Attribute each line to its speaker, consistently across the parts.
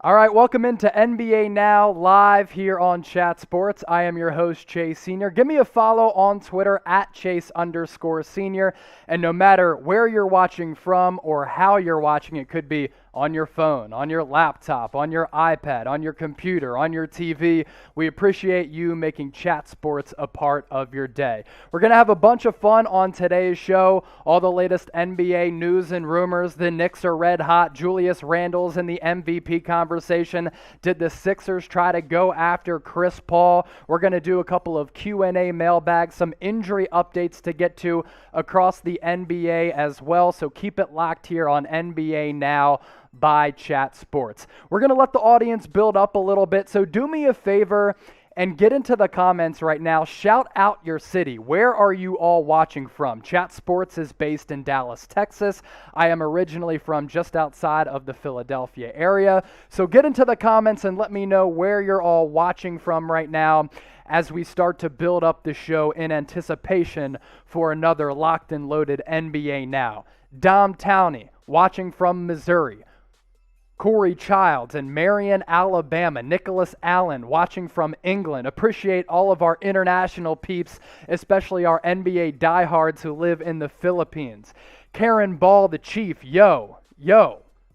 Speaker 1: All right, welcome into NBA Now live here on Chat Sports. I am your host, Chase Sr. Give me a follow on Twitter at Chase_Senior. And no matter where you're watching from or how you're watching, it could be on your phone, on your laptop, on your iPad, on your computer, on your TV. We appreciate you making Chat Sports a part of your day. We're going to have a bunch of fun on today's show. All the latest NBA news and rumors. The Knicks are red hot. Julius Randle's in the MVP conversation. Did the Sixers try to go after Chris Paul? We're going to do a couple of Q&A mailbags, some injury updates to get to across the NBA as well. So keep it locked here on NBA Now by Chat Sports. We're going to let the audience build up a little bit, so do me a favor and get into the comments right now. Shout out your city. Where are you all watching from? Chat Sports is based in Dallas, Texas. I am originally from just outside of the Philadelphia area. So get into the comments and let me know where you're all watching from right now as we start to build up the show in anticipation for another locked and loaded NBA Now. Dom Towney, watching from Missouri. Corey Childs in Marion, Alabama. Nicholas Allen watching from England. Appreciate all of our international peeps, especially our NBA diehards who live in the Philippines. Karen Ball, the Chief. Yo,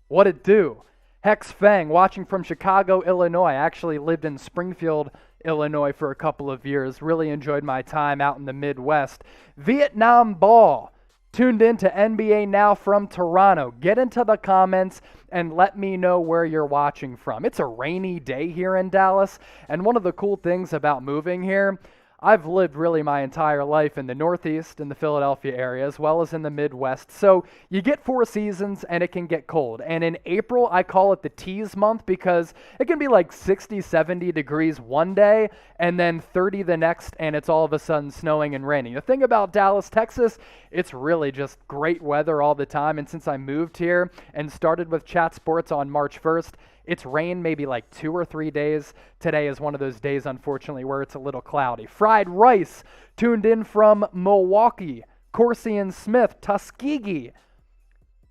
Speaker 1: what it do? Hex Feng watching from Chicago, Illinois. I actually lived in Springfield, Illinois for a couple of years. Really enjoyed my time out in the Midwest. Vietnam Ball. Tuned in to NBA Now from Toronto. Get into the comments and let me know where you're watching from. It's a rainy day here in Dallas, and one of the cool things about moving here, I've lived really my entire life in the Northeast, in the Philadelphia area, as well as in the Midwest. So you get 4 seasons and it can get cold. And in April, I call it the tease month because it can be like 60, 70 degrees one day and then 30 the next, and it's all of a sudden snowing and raining. The thing about Dallas, Texas, it's really just great weather all the time. And since I moved here and started with Chat Sports on March 1st, it's rained maybe like 2 or 3 days. Today is one of those days, unfortunately, where it's a little cloudy. Fried Rice, tuned in from Milwaukee. Corsian Smith, Tuskegee.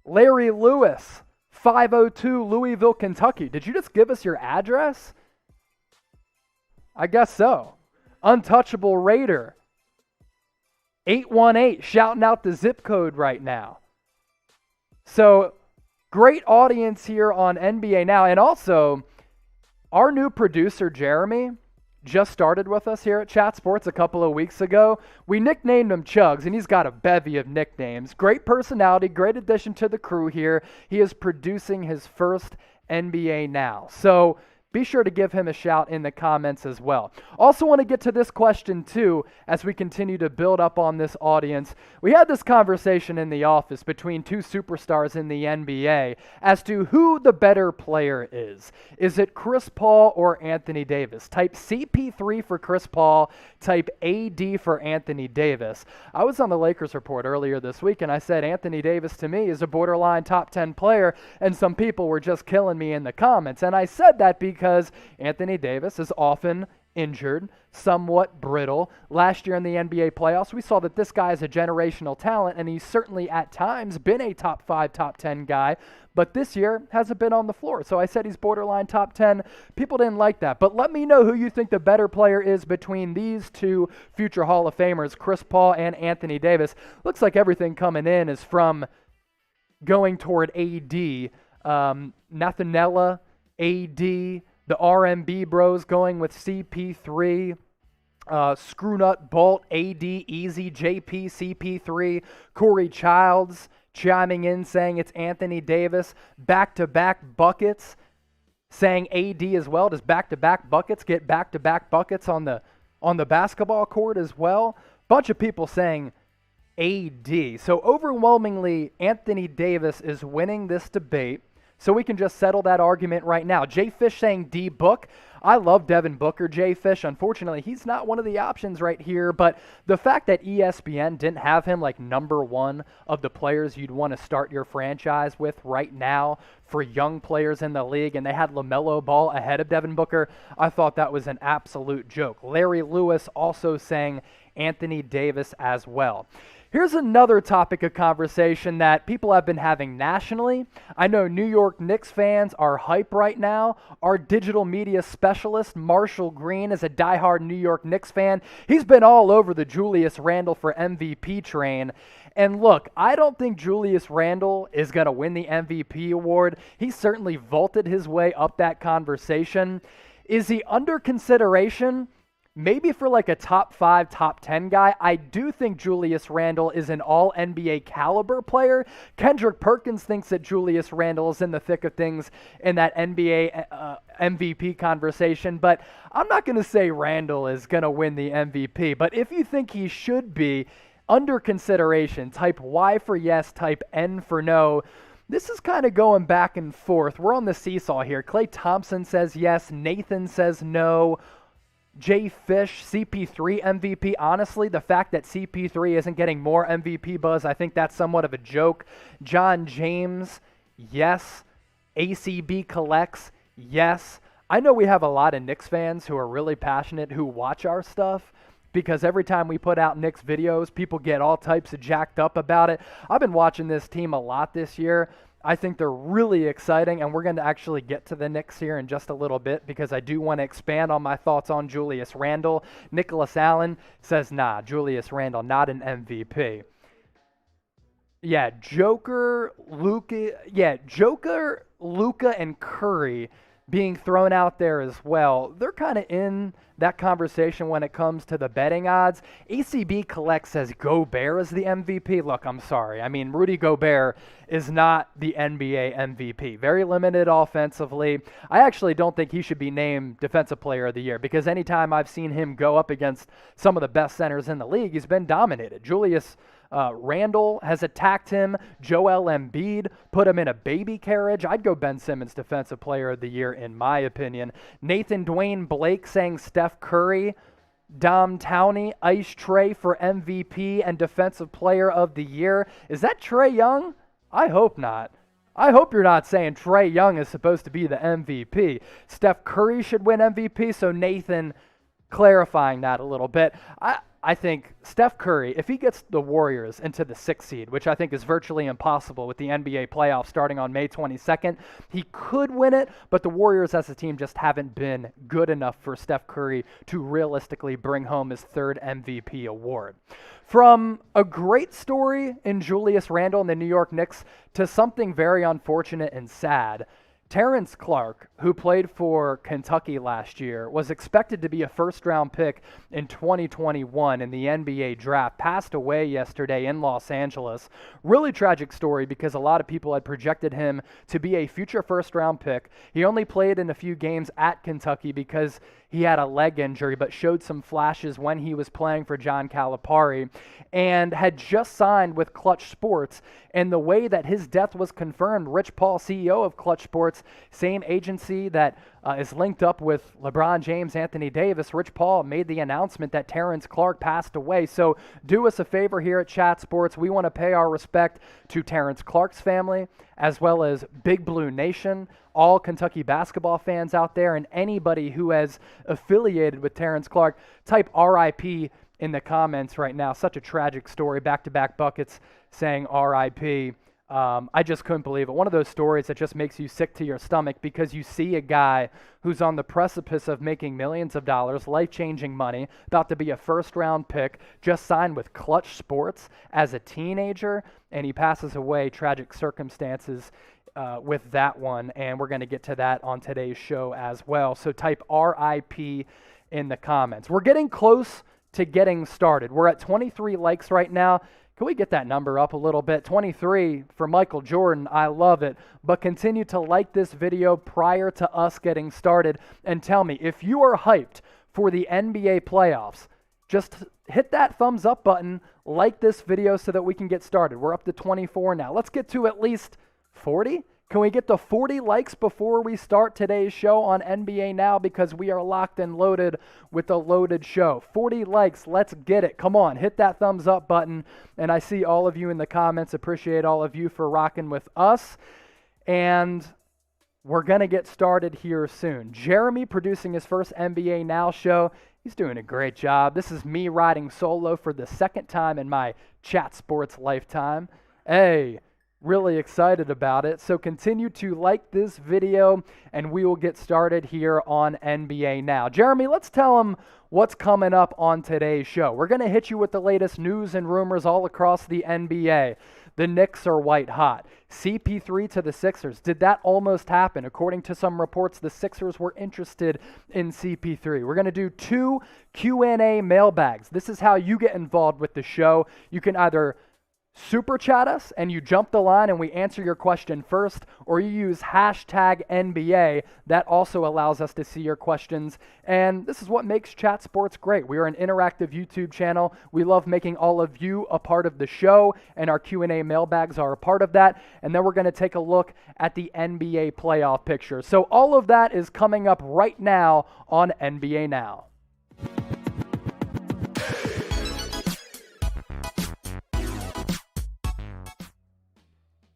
Speaker 1: Larry Lewis, 502 Louisville, Kentucky. Did you just give us your address? I guess so. Untouchable Raider, 818, shouting out the zip code right now. So, great audience here on NBA Now. And also, our new producer, Jeremy, just started with us here at Chat Sports a couple of weeks ago. We nicknamed him Chugs, and he's got a bevy of nicknames. Great personality, great addition to the crew here. He is producing his first NBA Now. So be sure to give him a shout in the comments as well. Also want to get to this question too as we continue to build up on this audience. We had this conversation in the office between 2 superstars in the NBA as to who the better player is. Is it Chris Paul or Anthony Davis? Type CP3 for Chris Paul, type AD for Anthony Davis. I was on the Lakers Report earlier this week and I said Anthony Davis to me is a borderline top 10 player, and some people were just killing me in the comments. And I said that because Anthony Davis is often injured, somewhat brittle. Last year in the NBA playoffs, we saw that this guy is a generational talent, and he's certainly at times been a top 5, top 10 guy, but this year hasn't been on the floor. So I said he's borderline top 10. People didn't like that. But let me know who you think the better player is between these 2 future Hall of Famers, Chris Paul and Anthony Davis. Looks like everything coming in is from going toward AD. Nathanella, AD, the RMB bros going with CP3, Screwnut, Bolt, AD, Easy, JP, CP3, Corey Childs chiming in saying it's Anthony Davis, back-to-back buckets, saying AD as well. Does back-to-back buckets get back-to-back buckets on the basketball court as well? Bunch of people saying AD. So overwhelmingly, Anthony Davis is winning this debate. So we can just settle that argument right now. Jay Fish saying D Book. I love Devin Booker, Jay Fish. Unfortunately, he's not one of the options right here, but the fact that ESPN didn't have him like number 1 of the players you'd want to start your franchise with right now for young players in the league, and they had LaMelo Ball ahead of Devin Booker, I thought that was an absolute joke. Larry Lewis also saying Anthony Davis as well. Here's another topic of conversation that people have been having nationally. I know New York Knicks fans are hype right now. Our digital media specialist, Marshall Green, is a diehard New York Knicks fan. He's been all over the Julius Randle for MVP train. And look, I don't think Julius Randle is going to win the MVP award. He certainly vaulted his way up that conversation. Is he under consideration? Maybe for like a top 5, top 10 guy. I do think Julius Randle is an all-NBA caliber player. Kendrick Perkins thinks that Julius Randle is in the thick of things in that NBA MVP conversation, but I'm not going to say Randle is going to win the MVP. But if you think he should be under consideration, type Y for yes, type N for no. This is kind of going back and forth. We're on the seesaw here. Klay Thompson says yes. Nathan says no. Jay Fish, CP3 MVP. Honestly, the fact that CP3 isn't getting more MVP buzz, I think that's somewhat of a joke. John James, yes. ACB collects, yes. I know we have a lot of Knicks fans who are really passionate who watch our stuff because every time we put out Knicks videos, people get all types of jacked up about it. I've been watching this team a lot this year. I think they're really exciting, and we're going to actually get to the Knicks here in just a little bit because I do want to expand on my thoughts on Julius Randle. Nicholas Allen says, nah, Julius Randle, not an MVP. Yeah, Joker, Luka, and Curry being thrown out there as well. They're kind of in that conversation when it comes to the betting odds. ACB Collect says Gobert is the MVP. Look, I'm sorry. I mean, Rudy Gobert is not the NBA MVP. Very limited offensively. I actually don't think he should be named Defensive Player of the Year because anytime I've seen him go up against some of the best centers in the league, he's been dominated. Julius Randle has attacked him. Joel Embiid put him in a baby carriage. I'd go Ben Simmons Defensive Player of the Year in my opinion. Nathan Dwayne Blake saying Steph Curry. Dom Towney, Ice Trey for MVP and Defensive Player of the Year. Is that Trae Young? I hope not. I hope you're not saying Trae Young is supposed to be the MVP. Steph Curry should win MVP, so Nathan clarifying that a little bit. I think Steph Curry, if he gets the Warriors into the 6th seed, which I think is virtually impossible with the NBA playoffs starting on May 22nd, he could win it, but the Warriors as a team just haven't been good enough for Steph Curry to realistically bring home his 3rd MVP award. From a great story in Julius Randle and the New York Knicks to something very unfortunate and sad, Terrence Clarke, who played for Kentucky last year, was expected to be a first-round pick in 2021 in the NBA draft, passed away yesterday in Los Angeles. Really tragic story because a lot of people had projected him to be a future first-round pick. He only played in a few games at Kentucky because he had a leg injury, but showed some flashes when he was playing for John Calipari and had just signed with Klutch Sports. And the way that his death was confirmed, Rich Paul, CEO of Klutch Sports, same agency that is linked up with LeBron James, Anthony Davis, Rich Paul made the announcement that Terrence Clarke passed away. So do us a favor here at Chat Sports. We want to pay our respect to Terrence Clarke's family, as well as Big Blue Nation, all Kentucky basketball fans out there, and anybody who has affiliated with Terrence Clarke. Type RIP in the comments right now. Such a tragic story. Back-to-back buckets saying RIP. I just couldn't believe it. One of those stories that just makes you sick to your stomach because you see a guy who's on the precipice of making millions of dollars, life-changing money, about to be a first-round pick, just signed with Klutch Sports as a teenager, and he passes away. Tragic circumstances with that one, and we're going to get to that on today's show as well. So type RIP in the comments. We're getting close to getting started. We're at 23 likes right now. Can we get that number up a little bit? 23 for Michael Jordan. I love it. But continue to like this video prior to us getting started and tell me if you are hyped for the NBA playoffs. Just hit that thumbs up button, like this video so that we can get started. We're up to 24 now. Let's get to at least 40. Can we get to 40 likes before we start today's show on NBA Now, because we are locked and loaded with a loaded show. 40 likes. Let's get it. Come on, hit that thumbs up button. And I see all of you in the comments. Appreciate all of you for rocking with us. And we're going to get started here soon. Jeremy producing his first NBA Now show. He's doing a great job. This is me riding solo for the second time in my Chat Sports lifetime. Hey, really excited about it. So continue to like this video and we will get started here on NBA Now. Jeremy, let's tell them what's coming up on today's show. We're going to hit you with the latest news and rumors all across the NBA. The Knicks are white hot. CP3 to the Sixers. Did that almost happen? According to some reports, the Sixers were interested in CP3. We're going to do 2 Q&A mailbags. This is how you get involved with the show. You can either super chat us and you jump the line and we answer your question first, or you use hashtag NBA. That also allows us to see your questions. And this is what makes Chat Sports great. We are an interactive YouTube channel. We love making all of you a part of the show, and our Q&A mailbags are a part of that. And then we're going to take a look at the NBA playoff picture. So all of that is coming up right now on NBA Now.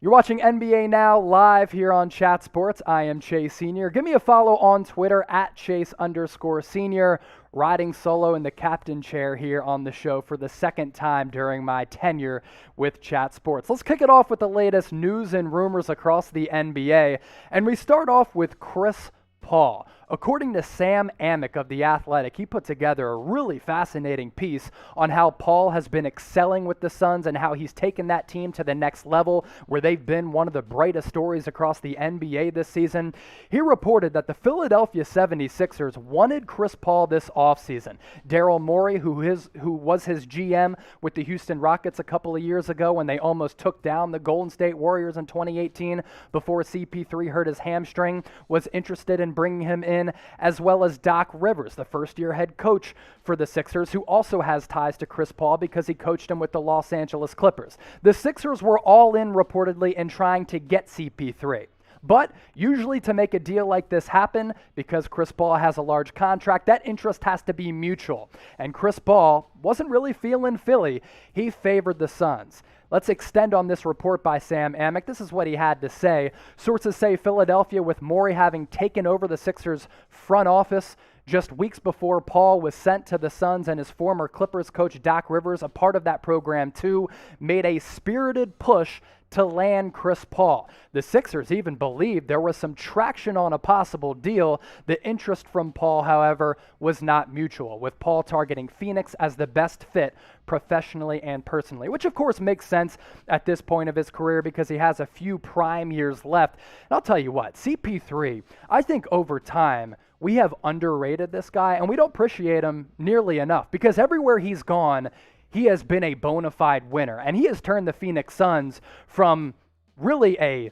Speaker 1: You're watching NBA Now live here on Chat Sports. I am Chase Sr. Give me a follow on Twitter at Chase_Senior. Riding solo in the captain chair here on the show for the second time during my tenure with Chat Sports. Let's kick it off with the latest news and rumors across the NBA. And we start off with Chris Paul. According to Sam Amick of The Athletic, he put together a really fascinating piece on how Paul has been excelling with the Suns and how he's taken that team to the next level, where they've been one of the brightest stories across the NBA this season. He reported that the Philadelphia 76ers wanted Chris Paul this offseason. Daryl Morey, who was his GM with the Houston Rockets a couple of years ago when they almost took down the Golden State Warriors in 2018 before CP3 hurt his hamstring, was interested in bringing him in, as well as Doc Rivers, the first-year head coach for the Sixers, who also has ties to Chris Paul because he coached him with the Los Angeles Clippers. The Sixers were all in reportedly in trying to get CP3. But usually to make a deal like this happen, because Chris Paul has a large contract, that interest has to be mutual. And Chris Paul wasn't really feeling Philly. He favored the Suns. Let's extend on this report by Sam Amick. This is what he had to say. Sources say Philadelphia, with Morey having taken over the Sixers front office just weeks before Paul was sent to the Suns, and his former Clippers coach Doc Rivers, a part of that program too, made a spirited push to land Chris Paul. The Sixers even believed there was some traction on a possible deal. The interest from Paul, however, was not mutual, with Paul targeting Phoenix as the best fit professionally and personally, which of course makes sense at this point of his career because he has a few prime years left. And I'll tell you what, CP3, I think over time, we have underrated this guy and we don't appreciate him nearly enough, because everywhere he's gone, he has been a bona fide winner, and he has turned the Phoenix Suns from really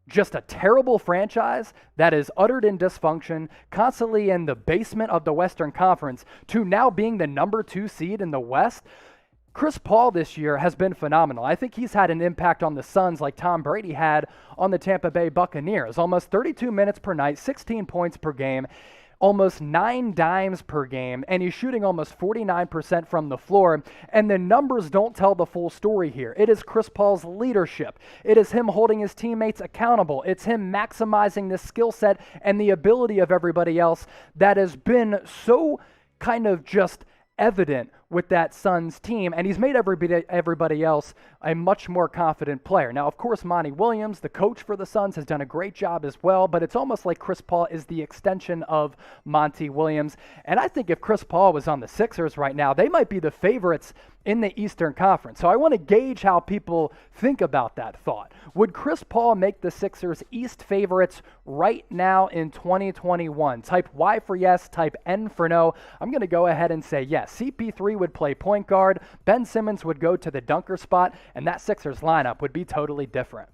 Speaker 1: just a terrible franchise that is uttered in dysfunction, constantly in the basement of the Western Conference, to now being the number 2 seed in the West. Chris Paul this year has been phenomenal. I think he's had an impact on the Suns like Tom Brady had on the Tampa Bay Buccaneers. Almost 32 minutes per night, 16 points per game, almost 9 dimes per game, and he's shooting almost 49% from the floor. And the numbers don't tell the full story here. It is Chris Paul's leadership. It is him holding his teammates accountable. It's him maximizing the skill set and the ability of everybody else that has been so kind of just evident with that Suns team, and he's made everybody else a much more confident player. Now, of course, Monty Williams, the coach for the Suns, has done a great job as well, but it's almost like Chris Paul is the extension of Monty Williams. And I think if Chris Paul was on the Sixers right now, they might be the favorites in the Eastern Conference. So I want to gauge how people think about that thought. Would Chris Paul make the Sixers East favorites right now in 2021? Type Y for yes, type N for no. I'm going to go ahead and say yes. CP3 would play point guard, Ben Simmons would go to the dunker spot, and that Sixers lineup would be totally different.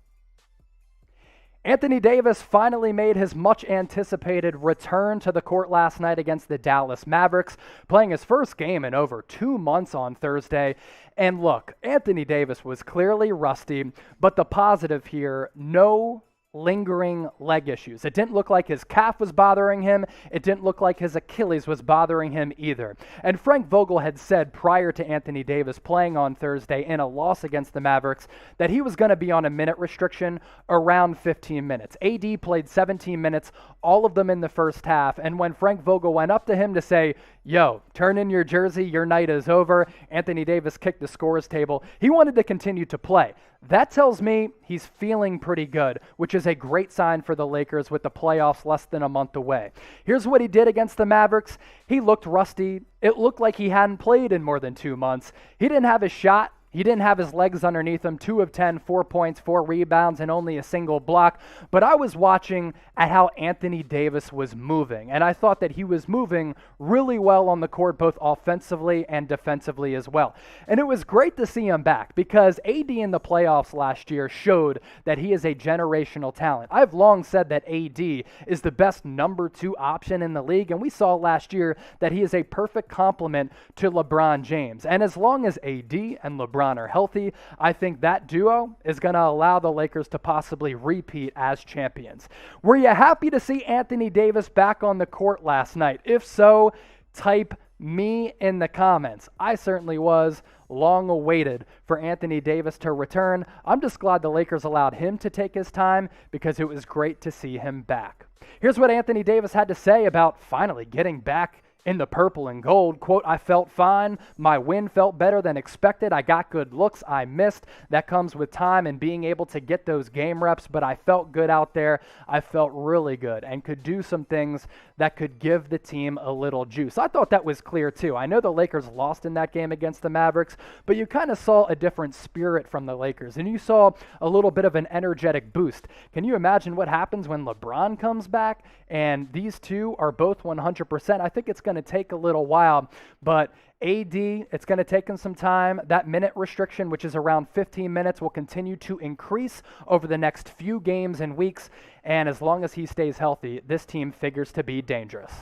Speaker 1: Anthony Davis finally made his much-anticipated return to the court last night against the Dallas Mavericks, playing his first game in over 2 months on Thursday. And look, Anthony Davis was clearly rusty, but the positive here, no lingering leg issues. It didn't look like his calf was bothering him. It didn't look like his Achilles was bothering him either. And Frank Vogel had said prior to Anthony Davis playing on Thursday in a loss against the Mavericks that he was going to be on a minute restriction around 15 minutes. AD played 17 minutes, all of them in the first half. And when Frank Vogel went up to him to say, yo, turn in your jersey, your night is over, Anthony Davis kicked the scores table. He wanted to continue to play. That tells me he's feeling pretty good, which is a great sign for the Lakers with the playoffs less than a month away. Here's what he did against the Mavericks. He looked rusty. It looked like he hadn't played in more than 2 months. He didn't have his shot. He didn't have his legs underneath him. 2 of 10, 4 points, 4 rebounds, and only a single block. But I was watching at how Anthony Davis was moving, and I thought that he was moving really well on the court, both offensively and defensively as well. And it was great to see him back because AD in the playoffs last year showed that he is a generational talent. I've long said that AD is the best number 2 option in the league, and we saw last year that he is a perfect complement to LeBron James. And as long as AD and LeBron are healthy, I think that duo is going to allow the Lakers to possibly repeat as champions. Were you happy to see Anthony Davis back on the court last night? If so, type me in the comments. I certainly was. Long awaited for Anthony Davis to return. I'm just glad the Lakers allowed him to take his time because it was great to see him back. Here's what Anthony Davis had to say about finally getting back in the purple and gold. Quote, I felt fine. My win felt better than expected. I got good looks. I missed. That comes with time and being able to get those game reps, but I felt good out there. I felt really good and could do some things that could give the team a little juice. I thought that was clear too. I know the Lakers lost in that game against the Mavericks, but you kind of saw a different spirit from the Lakers, and you saw a little bit of an energetic boost. Can you imagine what happens when LeBron comes back and these two are both 100%? I think it's going to take a little while, but AD, it's going to take him some time. That minute restriction, which is around 15 minutes, will continue to increase over the next few games and weeks, and as long as he stays healthy, this team figures to be dangerous.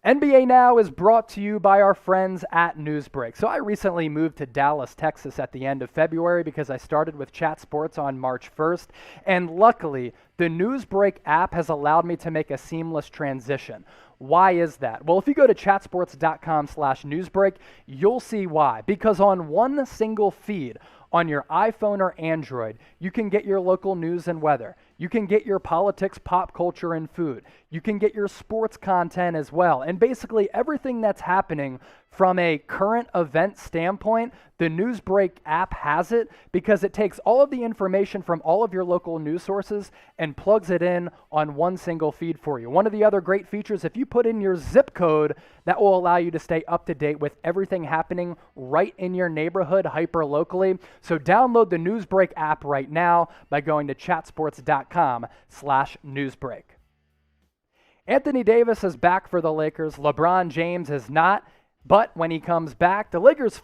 Speaker 1: NBA Now is brought to you by our friends at Newsbreak. So I recently moved to Dallas, Texas at the end of February because I started with Chat Sports on March 1st. And luckily, the Newsbreak app has allowed me to make a seamless transition. Why is that? Well, if you go to chatsports.com/newsbreak, you'll see why. Because on one single feed on your iPhone or Android, you can get your local news and weather. You can get your politics, pop culture, and food. You can get your sports content as well. And basically everything that's happening from a current event standpoint, the Newsbreak app has it because it takes all of the information from all of your local news sources and plugs it in on one single feed for you. One of the other great features, if you put in your zip code, that will allow you to stay up to date with everything happening right in your neighborhood, hyper locally. So download the Newsbreak app right now by going to chatsports.com/newsbreak. Anthony Davis is back for the Lakers. LeBron James is not. But when he comes back, the Lakers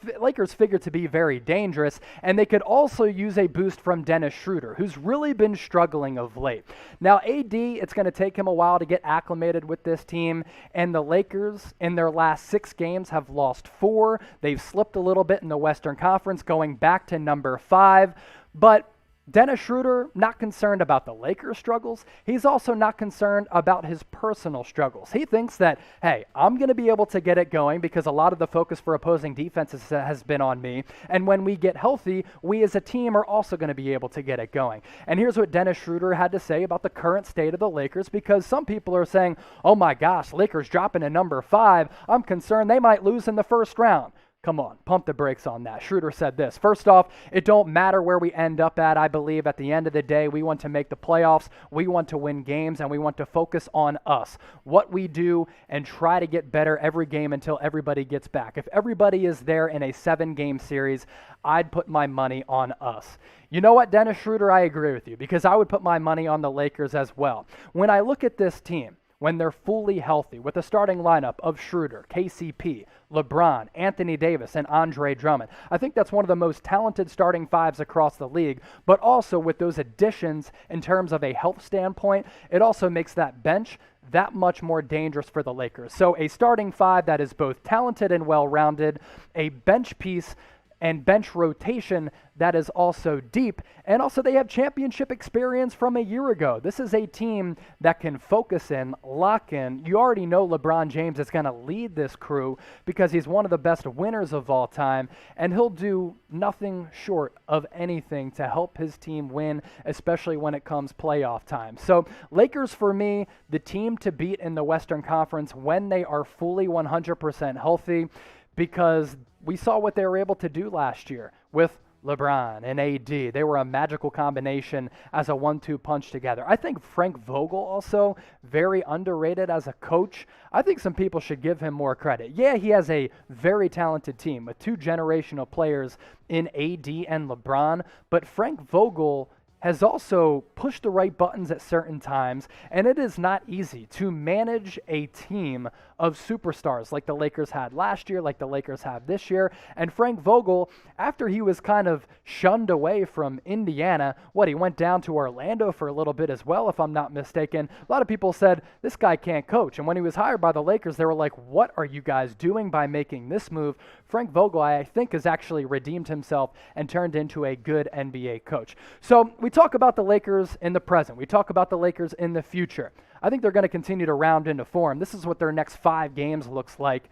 Speaker 1: figure to be very dangerous, and they could also use a boost from Dennis Schroeder, who's really been struggling of late. Now, AD, it's going to take him a while to get acclimated with this team, and the Lakers, in their last 6 games, have lost 4. They've slipped a little bit in the Western Conference, going back to number 5. But Dennis Schroeder, not concerned about the Lakers' struggles. He's also not concerned about his personal struggles. He thinks that, hey, I'm going to be able to get it going because a lot of the focus for opposing defenses has been on me. And when we get healthy, we as a team are also going to be able to get it going. And here's what Dennis Schroeder had to say about the current state of the Lakers, because some people are saying, oh my gosh, Lakers dropping to number 5. I'm concerned they might lose in the first round. Come on, pump the brakes on that. Schroeder said this. First off, it don't matter where we end up at. I believe at the end of the day, we want to make the playoffs. We want to win games, and we want to focus on us, what we do, and try to get better every game until everybody gets back. If everybody is there in a 7-game series, I'd put my money on us. You know what, Dennis Schroeder, I agree with you because I would put my money on the Lakers as well. When I look at this team, when they're fully healthy with a starting lineup of Schroeder, KCP, LeBron, Anthony Davis, and Andre Drummond, I think that's one of the most talented starting 5s across the league, but also with those additions in terms of a health standpoint, it also makes that bench that much more dangerous for the Lakers. So a starting 5 that is both talented and well-rounded, a bench piece and bench rotation that is also deep. And also they have championship experience from a year ago. This is a team that can focus in, lock in. You already know LeBron James is going to lead this crew because he's one of the best winners of all time, and he'll do nothing short of anything to help his team win, especially when it comes playoff time. So Lakers, for me, the team to beat in the Western Conference when they are fully 100% healthy, because we saw what they were able to do last year with LeBron and AD. They were a magical combination as a 1-2 punch together. I think Frank Vogel also very underrated as a coach. I think some people should give him more credit. Yeah, he has a very talented team with 2 generational players in AD and LeBron, but Frank Vogel has also pushed the right buttons at certain times, and it is not easy to manage a team of superstars like the Lakers had last year, like the Lakers have this year. And Frank Vogel, after he was kind of shunned away from Indiana, he went down to Orlando for a little bit as well, if I'm not mistaken. A lot of people said, this guy can't coach. And when he was hired by the Lakers, they were like, what are you guys doing by making this move? Frank Vogel, I think, has actually redeemed himself and turned into a good NBA coach. So we talk about the Lakers in the present. We talk about the Lakers in the future. I think they're going to continue to round into form. This is what their next 5 games looks like.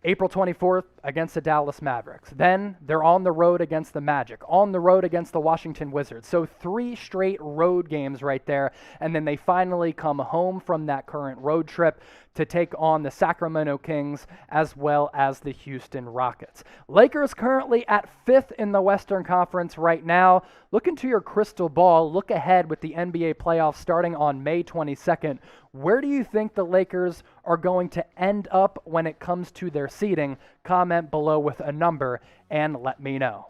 Speaker 1: April 24th against the Dallas Mavericks. Then they're on the road against the Magic, on the road against the Washington Wizards. So 3 straight road games right there. And then they finally come home from that current road trip to take on the Sacramento Kings as well as the Houston Rockets. Lakers currently at 5th in the Western Conference right now. Look into your crystal ball. Look ahead with the NBA playoffs starting on May 22nd. Where do you think the Lakers are going to end up when it comes to their seeding? Comment below with a number and let me know.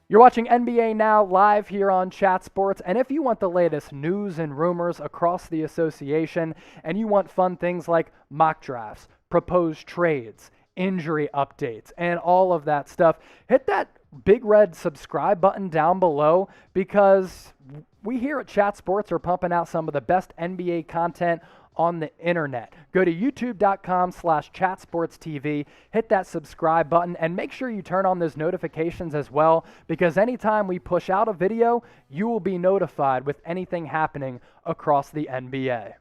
Speaker 1: You're watching NBA Now live here on Chat Sports, and if you want the latest news and rumors across the association, and you want fun things like mock drafts, proposed trades, injury updates, and all of that stuff, hit that big red subscribe button down below, because we here at Chat Sports are pumping out some of the best NBA content on the internet. Go to youtube.com/chatsportstv, hit that subscribe button, and make sure you turn on those notifications as well, because anytime we push out a video, you will be notified with anything happening across the NBA.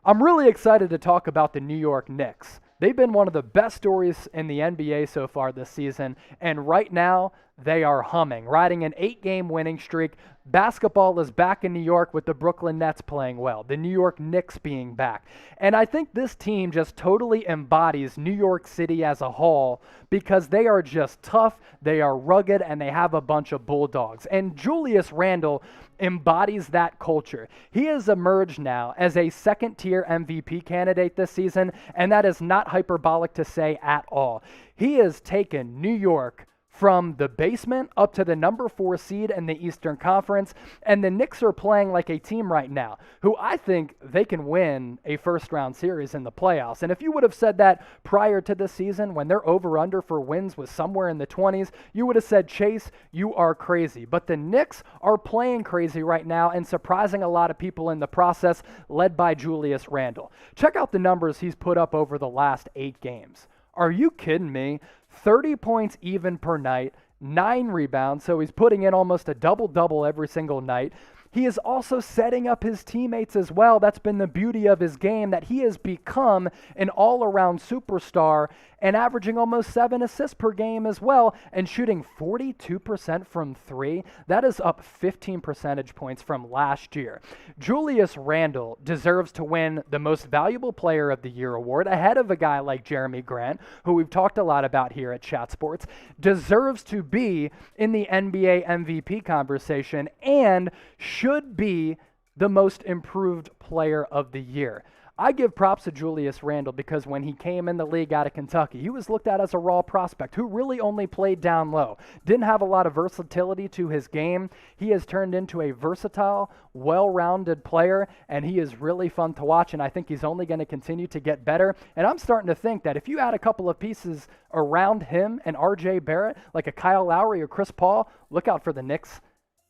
Speaker 1: I'm really excited to talk about the New York Knicks. They've been one of the best stories in the NBA so far this season, and right now they are humming, riding an 8-game winning streak. Basketball is back in New York with the Brooklyn Nets playing well, the New York Knicks being back. And I think this team just totally embodies New York City as a whole, because they are just tough, they are rugged, and they have a bunch of bulldogs. And Julius Randle embodies that culture. He has emerged now as a second-tier MVP candidate this season, and that is not hyperbolic to say at all. He has taken New York from the basement up to the number 4 seed in the Eastern Conference, and the Knicks are playing like a team right now who I think they can win a first-round series in the playoffs. And if you would have said that prior to the season, when their over-under for wins was somewhere in the 20s, you would have said, Chase, you are crazy. But the Knicks are playing crazy right now and surprising a lot of people in the process, led by Julius Randle. Check out the numbers he's put up over the last 8 games. Are you kidding me? 30 points even per night, 9 rebounds, so he's putting in almost a double-double every single night. He is also setting up his teammates as well. That's been the beauty of his game, that he has become an all-around superstar and averaging almost 7 assists per game as well, and shooting 42% from 3. That is up 15 percentage points from last year. Julius Randle deserves to win the Most Valuable Player of the Year award, ahead of a guy like Jeremy Grant, who we've talked a lot about here at Chat Sports, deserves to be in the NBA MVP conversation, and should be the Most Improved Player of the Year. I give props to Julius Randle because when he came in the league out of Kentucky, he was looked at as a raw prospect who really only played down low. Didn't have a lot of versatility to his game. He has turned into a versatile, well-rounded player, and he is really fun to watch, and I think he's only going to continue to get better. And I'm starting to think that if you add a couple of pieces around him and RJ Barrett, like a Kyle Lowry or Chris Paul, look out for the Knicks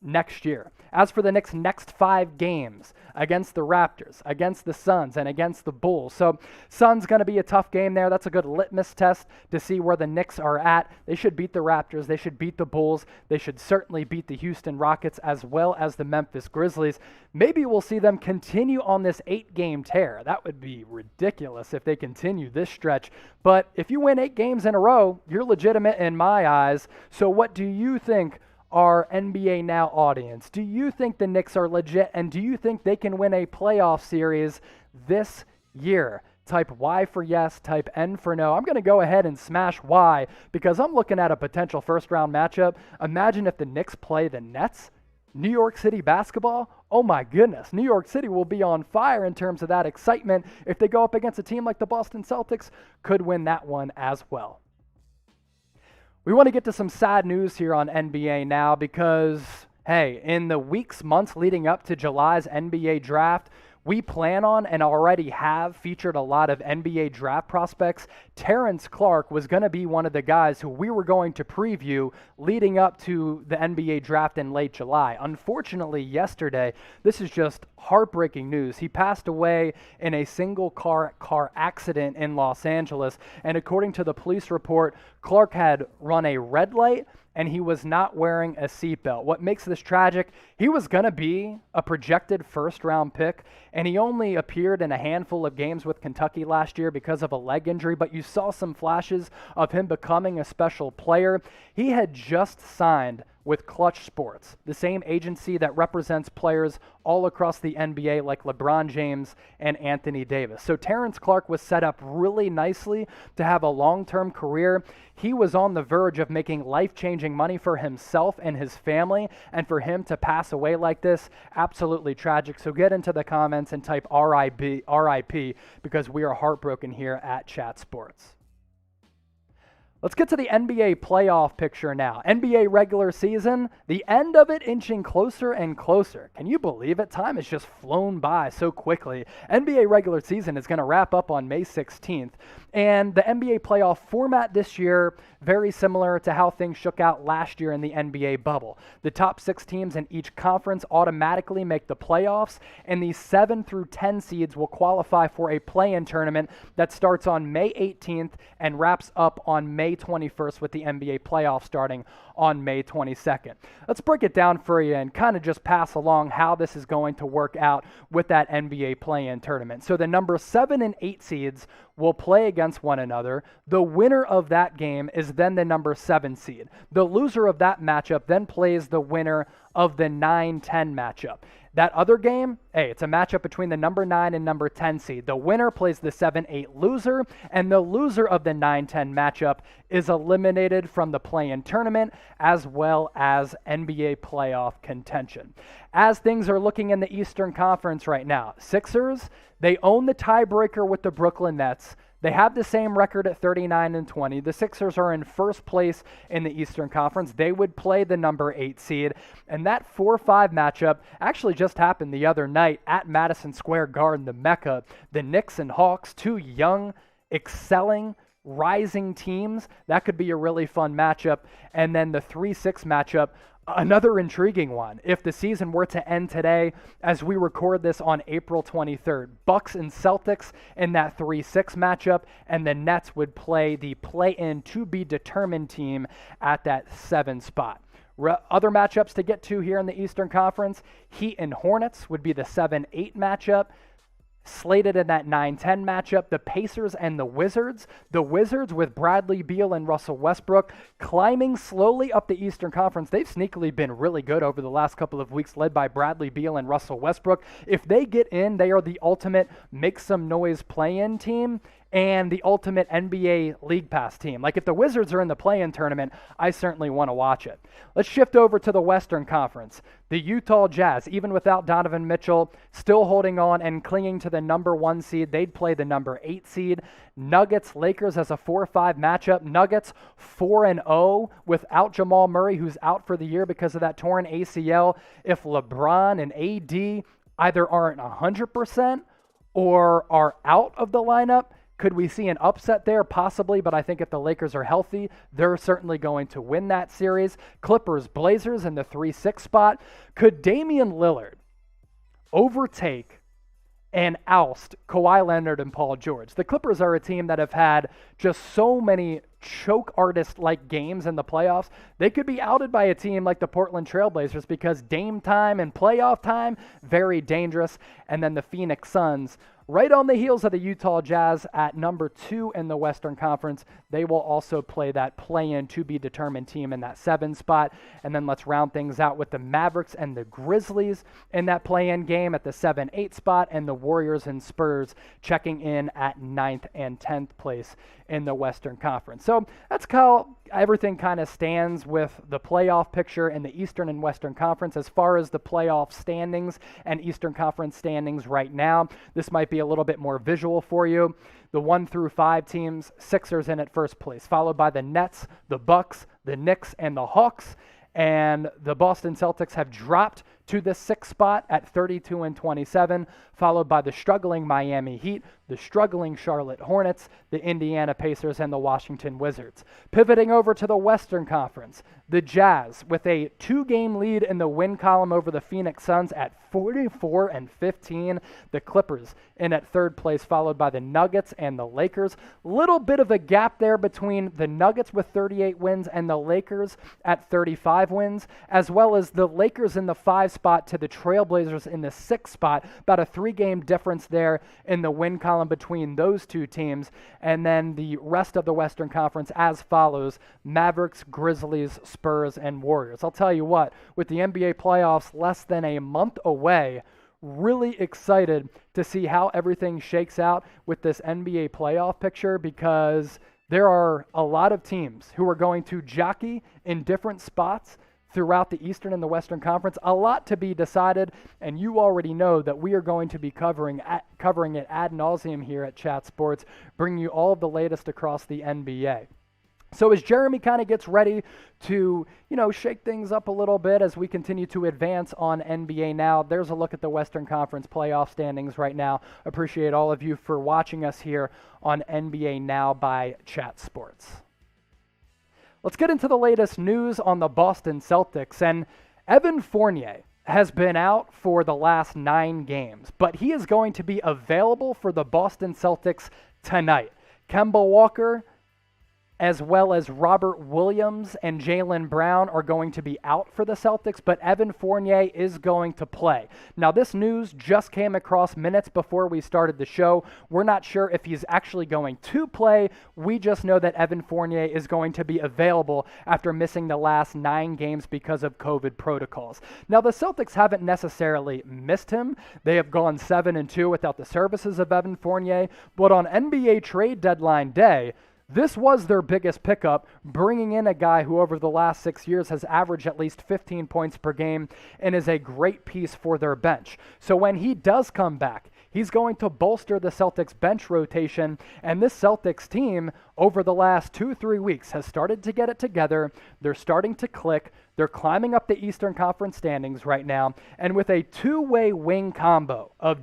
Speaker 1: next year. As for the Knicks' next 5 games against the Raptors, against the Suns, and against the Bulls. So Suns going to be a tough game there. That's a good litmus test to see where the Knicks are at. They should beat the Raptors. They should beat the Bulls. They should certainly beat the Houston Rockets as well as the Memphis Grizzlies. Maybe we'll see them continue on this 8-game tear. That would be ridiculous if they continue this stretch. But if you win 8 games in a row, you're legitimate in my eyes. So what do you think, our NBA Now audience? Do you think the Knicks are legit, and do you think they can win a playoff series this year? Type Y for yes, type N for no. I'm going to go ahead and smash Y because I'm looking at a potential first-round matchup. Imagine if the Knicks play the Nets. New York City basketball, oh my goodness, New York City will be on fire in terms of that excitement. If they go up against a team like the Boston Celtics, could win that one as well. We want to get to some sad news here on NBA Now because, hey, in the weeks, months leading up to July's NBA draft, we plan on and already have featured a lot of NBA draft prospects. Terrence Clarke was going to be one of the guys who we were going to preview leading up to the NBA draft in late July. Unfortunately, yesterday, this is just heartbreaking news. He passed away in a single car accident in Los Angeles. And according to the police report, Clarke had run a red light and he was not wearing a seatbelt. What makes this tragic, he was going to be a projected first-round pick, and he only appeared in a handful of games with Kentucky last year because of a leg injury, but you saw some flashes of him becoming a special player. He had just signed with Klutch Sports, the same agency that represents players all across the NBA like LeBron James and Anthony Davis. So Terrence Clarke was set up really nicely to have a long-term career. He was on the verge of making life-changing money for himself and his family, and for him to pass away like this, absolutely tragic. So get into the comments and type RIP because we are heartbroken here at Chat Sports. Let's get to the NBA playoff picture now. NBA regular season, the end of it inching closer and closer. Can you believe it? Time has just flown by so quickly. NBA regular season is going to wrap up on May 16th. And the NBA playoff format this year, very similar to how things shook out last year in the NBA bubble. The top 6 teams in each conference automatically make the playoffs, and the 7 through 10 seeds will qualify for a play-in tournament that starts on May 18th and wraps up on May 21st with the NBA playoffs starting on May 22nd. Let's break it down for you and kind of just pass along how this is going to work out with that NBA play-in tournament. So the number 7 and 8 seeds will play against one another. The winner of that game is then the number 7 seed. The loser of that matchup then plays the winner of the 9-10 matchup. That other game, hey, it's a matchup between the number 9 and number 10 seed. The winner plays the 7-8 loser, and the loser of the 9-10 matchup is eliminated from the play-in tournament as well as NBA playoff contention. As things are looking in the Eastern Conference right now, Sixers, they own the tiebreaker with the Brooklyn Nets. They have the same record at 39-20. The Sixers are in first place in the Eastern Conference. They would play the number 8 seed. And that 4-5 matchup actually just happened the other night at Madison Square Garden, the Mecca. The Knicks and Hawks, 2 young, excelling, rising teams. That could be a really fun matchup. And then the 3-6 matchup, another intriguing one. If the season were to end today, as we record this on April 23rd, Bucks and Celtics in that 3-6 matchup, and the Nets would play the play-in to be determined team at that 7 spot. Other matchups to get to here in the Eastern Conference, Heat and Hornets would be the 7-8 matchup. Slated in that 9-10 matchup, the Pacers and the Wizards. The Wizards with Bradley Beal and Russell Westbrook climbing slowly up the Eastern Conference. They've sneakily been really good over the last couple of weeks, led by Bradley Beal and Russell Westbrook. If they get in, they are the ultimate make some noise play-in team and the ultimate NBA League Pass team. Like if the Wizards are in the play-in tournament, I certainly want to watch it. Let's shift over to the Western Conference. The Utah Jazz, even without Donovan Mitchell, still holding on and clinging to the number 1 seed. They'd play the number 8 seed. Nuggets, Lakers as a 4-5 matchup. Nuggets 4-0 without Jamal Murray, who's out for the year because of that torn ACL. If LeBron and AD either aren't 100% or are out of the lineup, Could we see an upset there? Possibly, but I think if the Lakers are healthy, they're certainly going to win that series. Clippers, Blazers in the 3-6 spot. Could Damian Lillard overtake and oust Kawhi Leonard and Paul George? The Clippers are a team that have had just so many choke artist-like games in the playoffs. They could be outed by a team like the Portland Trailblazers because Dame time and playoff time, very dangerous. And then the Phoenix Suns, right on the heels of the Utah Jazz at number 2 in the Western Conference. They will also play that play-in to be determined team in that 7 spot. And then let's round things out with the Mavericks and the Grizzlies in that play-in game at the 7-8 spot, and the Warriors and Spurs checking in at 9th and 10th place in the Western Conference. So that's how everything kind of stands with the playoff picture in the Eastern and Western Conference. As far as the playoff standings and Eastern Conference standings right now, this might be a little bit more visual for you. The 1 through 5 teams, Sixers in at first place, followed by the Nets, the Bucks, the Knicks, and the Hawks. And the Boston Celtics have dropped to the 6th spot at 32-27, followed by the struggling Miami Heat, the struggling Charlotte Hornets, the Indiana Pacers, and the Washington Wizards. Pivoting over to the Western Conference, the Jazz with a 2-game lead in the win column over the Phoenix Suns at 44-15. The Clippers in at 3rd place, followed by the Nuggets and the Lakers. Little bit of a gap there between the Nuggets with 38 wins and the Lakers at 35 wins, as well as the Lakers in the 5 spot to the Trailblazers in the 6th spot. About a 3-game difference there in the win column between those two teams. And then the rest of the Western Conference as follows: Mavericks, Grizzlies, Spurs, and Warriors. I'll tell you what, with the NBA playoffs less than a month away, really excited to see how everything shakes out with this NBA playoff picture, because there are a lot of teams who are going to jockey in different spots throughout the Eastern and the Western Conference. A lot to be decided, and you already know that we are going to be covering it ad nauseum here at Chat Sports, bringing you all of the latest across the NBA. So as Jeremy kind of gets ready to, shake things up a little bit as we continue to advance on NBA Now, there's a look at the Western Conference playoff standings right now. Appreciate all of you for watching us here on NBA Now by Chat Sports. Let's get into the latest news on the Boston Celtics. And Evan Fournier has been out for the last 9 games, but he is going to be available for the Boston Celtics tonight. Kemba Walker, as well as Robert Williams and Jaylen Brown, are going to be out for the Celtics, but Evan Fournier is going to play. Now, this news just came across minutes before we started the show. We're not sure if he's actually going to play. We just know that Evan Fournier is going to be available after missing the last 9 games because of COVID protocols. Now, the Celtics haven't necessarily missed him. They have gone 7-2 without the services of Evan Fournier, but on NBA trade deadline day, this was their biggest pickup, bringing in a guy who over the last 6 years has averaged at least 15 points per game and is a great piece for their bench. So when he does come back, he's going to bolster the Celtics bench rotation, and this Celtics team over the last 2-3 weeks has started to get it together. They're starting to click. They're climbing up the Eastern Conference standings right now, and with a 2-way wing combo of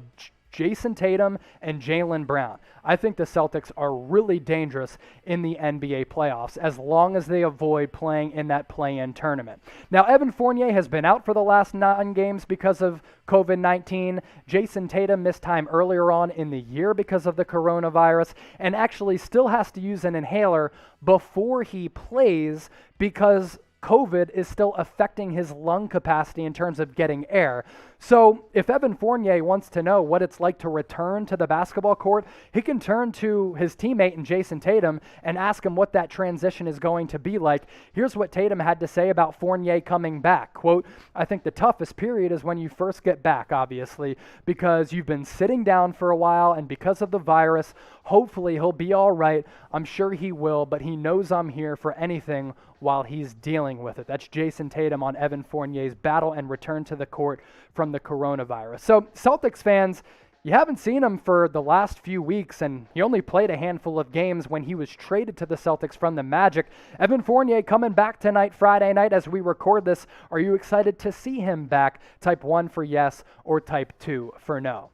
Speaker 1: Jason Tatum and Jaylen Brown, I think the Celtics are really dangerous in the NBA playoffs as long as they avoid playing in that play-in tournament. Now, Evan Fournier has been out for the last 9 games because of COVID-19. Jason Tatum missed time earlier on in the year because of the coronavirus and actually still has to use an inhaler before he plays because COVID is still affecting his lung capacity in terms of getting air. So if Evan Fournier wants to know what it's like to return to the basketball court, he can turn to his teammate in Jason Tatum and ask him what that transition is going to be like. Here's what Tatum had to say about Fournier coming back. Quote, "I think the toughest period is when you first get back, obviously, because you've been sitting down for a while, and because of the virus, hopefully he'll be all right. I'm sure he will, but he knows I'm here for anything while he's dealing with it." That's Jason Tatum on Evan Fournier's battle and return to the court from the coronavirus. So Celtics fans, you haven't seen him for the last few weeks, and he only played a handful of games when he was traded to the Celtics from the Magic. Evan Fournier coming back tonight, Friday night, as we record this. Are you excited to see him back? Type 1 for yes or type 2 for no.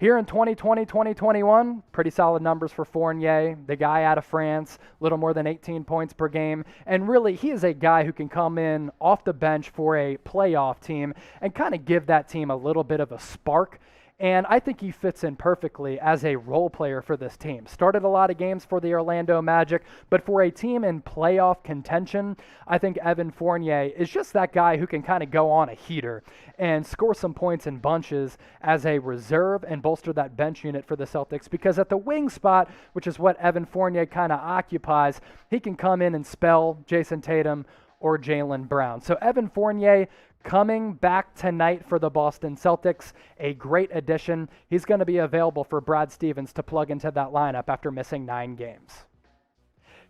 Speaker 1: Here in 2020, 2021, pretty solid numbers for Fournier, the guy out of France, little more than 18 points per game. And really, he is a guy who can come in off the bench for a playoff team and kind of give that team a little bit of a spark. And I think he fits in perfectly as a role player for this team. Started a lot of games for the Orlando Magic, but for a team in playoff contention, I think Evan Fournier is just that guy who can kind of go on a heater and score some points in bunches as a reserve and bolster that bench unit for the Celtics, because at the wing spot, which is what Evan Fournier kind of occupies, he can come in and spell Jason Tatum or Jaylen Brown. So Evan Fournier coming back tonight for the Boston Celtics, a great addition. He's going to be available for Brad Stevens to plug into that lineup after missing 9 games.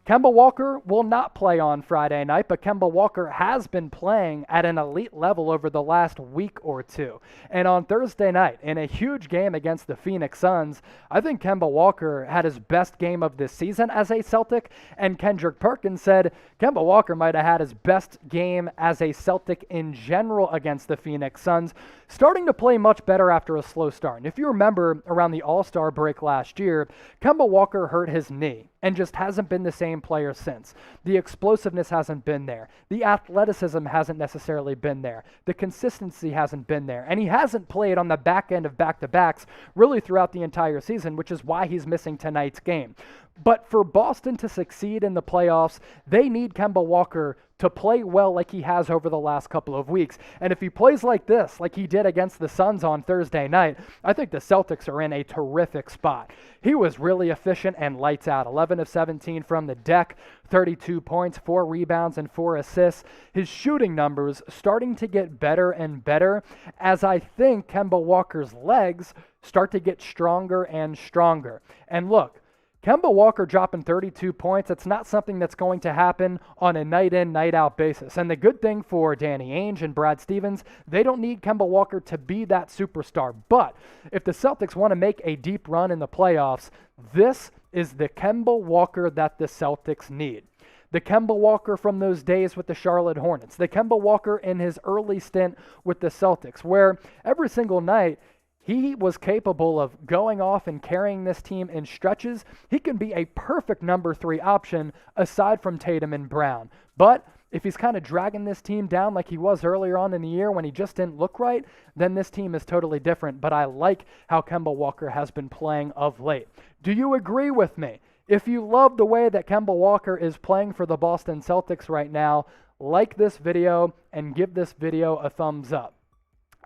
Speaker 1: Kemba Walker will not play on Friday night, but Kemba Walker has been playing at an elite level over the last week or two. And on Thursday night, in a huge game against the Phoenix Suns, I think Kemba Walker had his best game of this season as a Celtic, and Kendrick Perkins said Kemba Walker might have had his best game as a Celtic in general against the Phoenix Suns, starting to play much better after a slow start. And if you remember around the All-Star break last year, Kemba Walker hurt his knee and just hasn't been the same player since. The explosiveness hasn't been there. The athleticism hasn't necessarily been there. The consistency hasn't been there. And he hasn't played on the back end of back-to-backs really throughout the entire season, which is why he's missing tonight's game. But for Boston to succeed in the playoffs, they need Kemba Walker to play well like he has over the last couple of weeks. And if he plays like this, like he did against the Suns on Thursday night, I think the Celtics are in a terrific spot. He was really efficient and lights out. 11 of 17 from the deck, 32 points, 4 rebounds, and 4 assists. His shooting numbers starting to get better and better as I think Kemba Walker's legs start to get stronger and stronger. And look, Kemba Walker dropping 32 points, it's not something that's going to happen on a night-in, night-out basis. And the good thing for Danny Ainge and Brad Stevens, they don't need Kemba Walker to be that superstar. But if the Celtics want to make a deep run in the playoffs, this is the Kemba Walker that the Celtics need. The Kemba Walker from those days with the Charlotte Hornets. The Kemba Walker in his early stint with the Celtics, where every single night, he was capable of going off and carrying this team in stretches. He can be a perfect number 3 option aside from Tatum and Brown. But if he's kind of dragging this team down like he was earlier on in the year when he just didn't look right, then this team is totally different. But I like how Kemba Walker has been playing of late. Do you agree with me? If you love the way that Kemba Walker is playing for the Boston Celtics right now, like this video and give this video a thumbs up.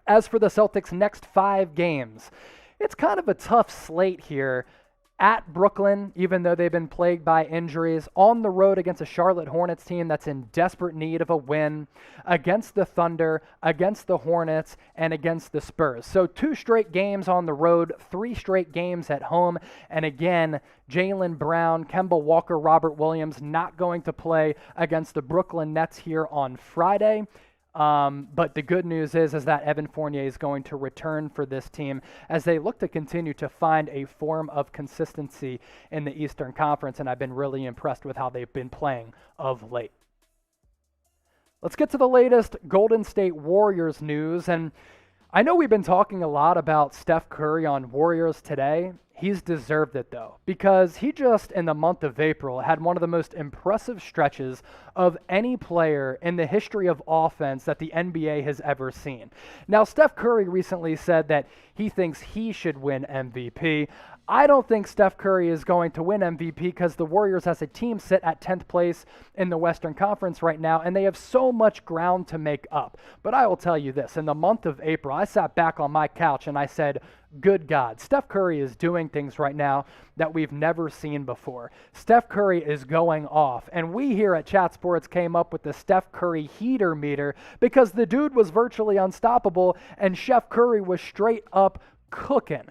Speaker 1: As for the Celtics' next 5 games, it's kind of a tough slate here. At Brooklyn, even though they've been plagued by injuries, on the road against a Charlotte Hornets team that's in desperate need of a win, against the Thunder, against the Hornets, and against the Spurs. So 2 straight games on the road, 3 straight games at home, and again, Jaylen Brown, Kemba Walker, Robert Williams not going to play against the Brooklyn Nets here on Friday. But the good news is that Evan Fournier is going to return for this team as they look to continue to find a form of consistency in the Eastern Conference, and I've been really impressed with how they've been playing of late. Let's get to the latest Golden State Warriors news, and I know we've been talking a lot about Steph Curry on Warriors today. He's deserved it, though, because he just, in the month of April, had one of the most impressive stretches of any player in the history of offense that the NBA has ever seen. Now, Steph Curry recently said that he thinks he should win MVP. I don't think Steph Curry is going to win MVP because the Warriors as a team sit at 10th place in the Western Conference right now, and they have so much ground to make up. But I will tell you this, in the month of April, I sat back on my couch and I said, good God, Steph Curry is doing things right now that we've never seen before. Steph Curry is going off, and we here at Chat Sports came up with the Steph Curry heater meter because the dude was virtually unstoppable, and Chef Curry was straight up cooking.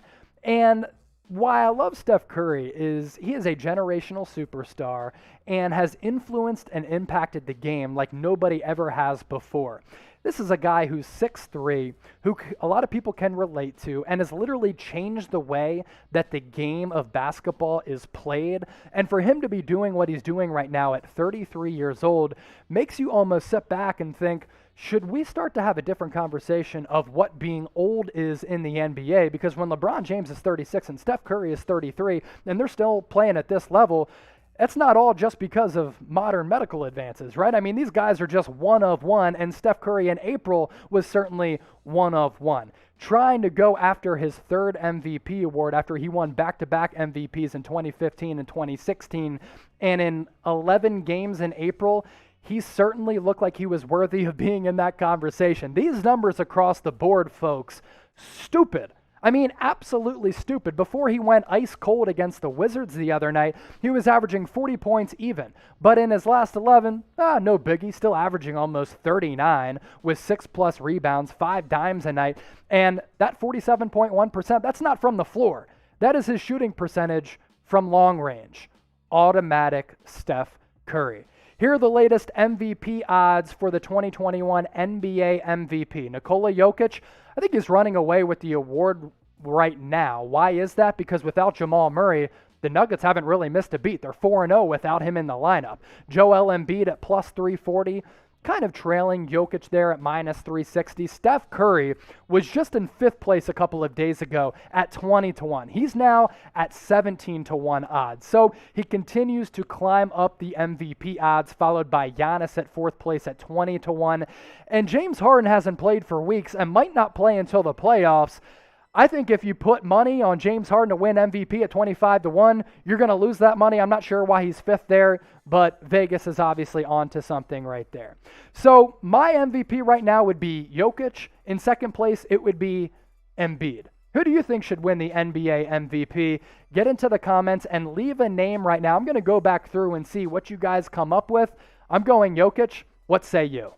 Speaker 1: And why I love Steph Curry is he is a generational superstar and has influenced and impacted the game like nobody ever has before. This is a guy who's 6'3", who a lot of people can relate to, and has literally changed the way that the game of basketball is played. And for him to be doing what he's doing right now at 33 years old makes you almost sit back and think, should we start to have a different conversation of what being old is in the NBA? Because when LeBron James is 36 and Steph Curry is 33, and they're still playing at this level, it's not all just because of modern medical advances, right? I mean, these guys are just one of one, and Steph Curry in April was certainly one of one. Trying to go after his third MVP award after he won back-to-back MVPs in 2015 and 2016, and in 11 games in April, he certainly looked like he was worthy of being in that conversation. These numbers across the board, folks, stupid. I mean, absolutely stupid. Before he went ice cold against the Wizards the other night, he was averaging 40 points even. But in his last 11, no biggie, still averaging almost 39 with 6+ rebounds, 5 dimes a night. And that 47.1%, that's not from the floor. That is his shooting percentage from long range. Automatic Steph Curry. Here are the latest MVP odds for the 2021 NBA MVP. Nikola Jokic, I think he's running away with the award right now. Why is that? Because without Jamal Murray, the Nuggets haven't really missed a beat. They're 4-0 without him in the lineup. Joel Embiid at plus 340, kind of trailing Jokic there at minus 360. Steph Curry was just in 5th place a couple of days ago at 20-1. He's now at 17-1 odds. So he continues to climb up the MVP odds, followed by Giannis at 4th place at 20-1. And James Harden hasn't played for weeks and might not play until the playoffs. I think if you put money on James Harden to win MVP at 25-1, you're going to lose that money. I'm not sure why he's 5th there, but Vegas is obviously onto something right there. So my MVP right now would be Jokic. In 2nd place, it would be Embiid. Who do you think should win the NBA MVP? Get into the comments and leave a name right now. I'm going to go back through and see what you guys come up with. I'm going Jokic. What say you?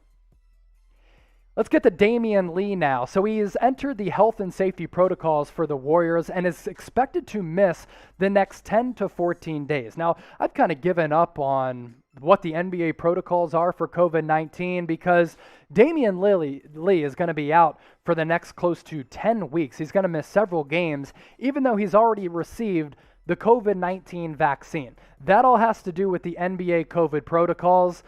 Speaker 1: Let's get to Damian Lee now. So he has entered the health and safety protocols for the Warriors and is expected to miss the next 10 to 14 days. Now, I've kind of given up on what the NBA protocols are for COVID-19 because Damian Lee is going to be out for the next close to 10 weeks. He's going to miss several games, even though he's already received the COVID-19 vaccine. That all has to do with the NBA COVID protocols.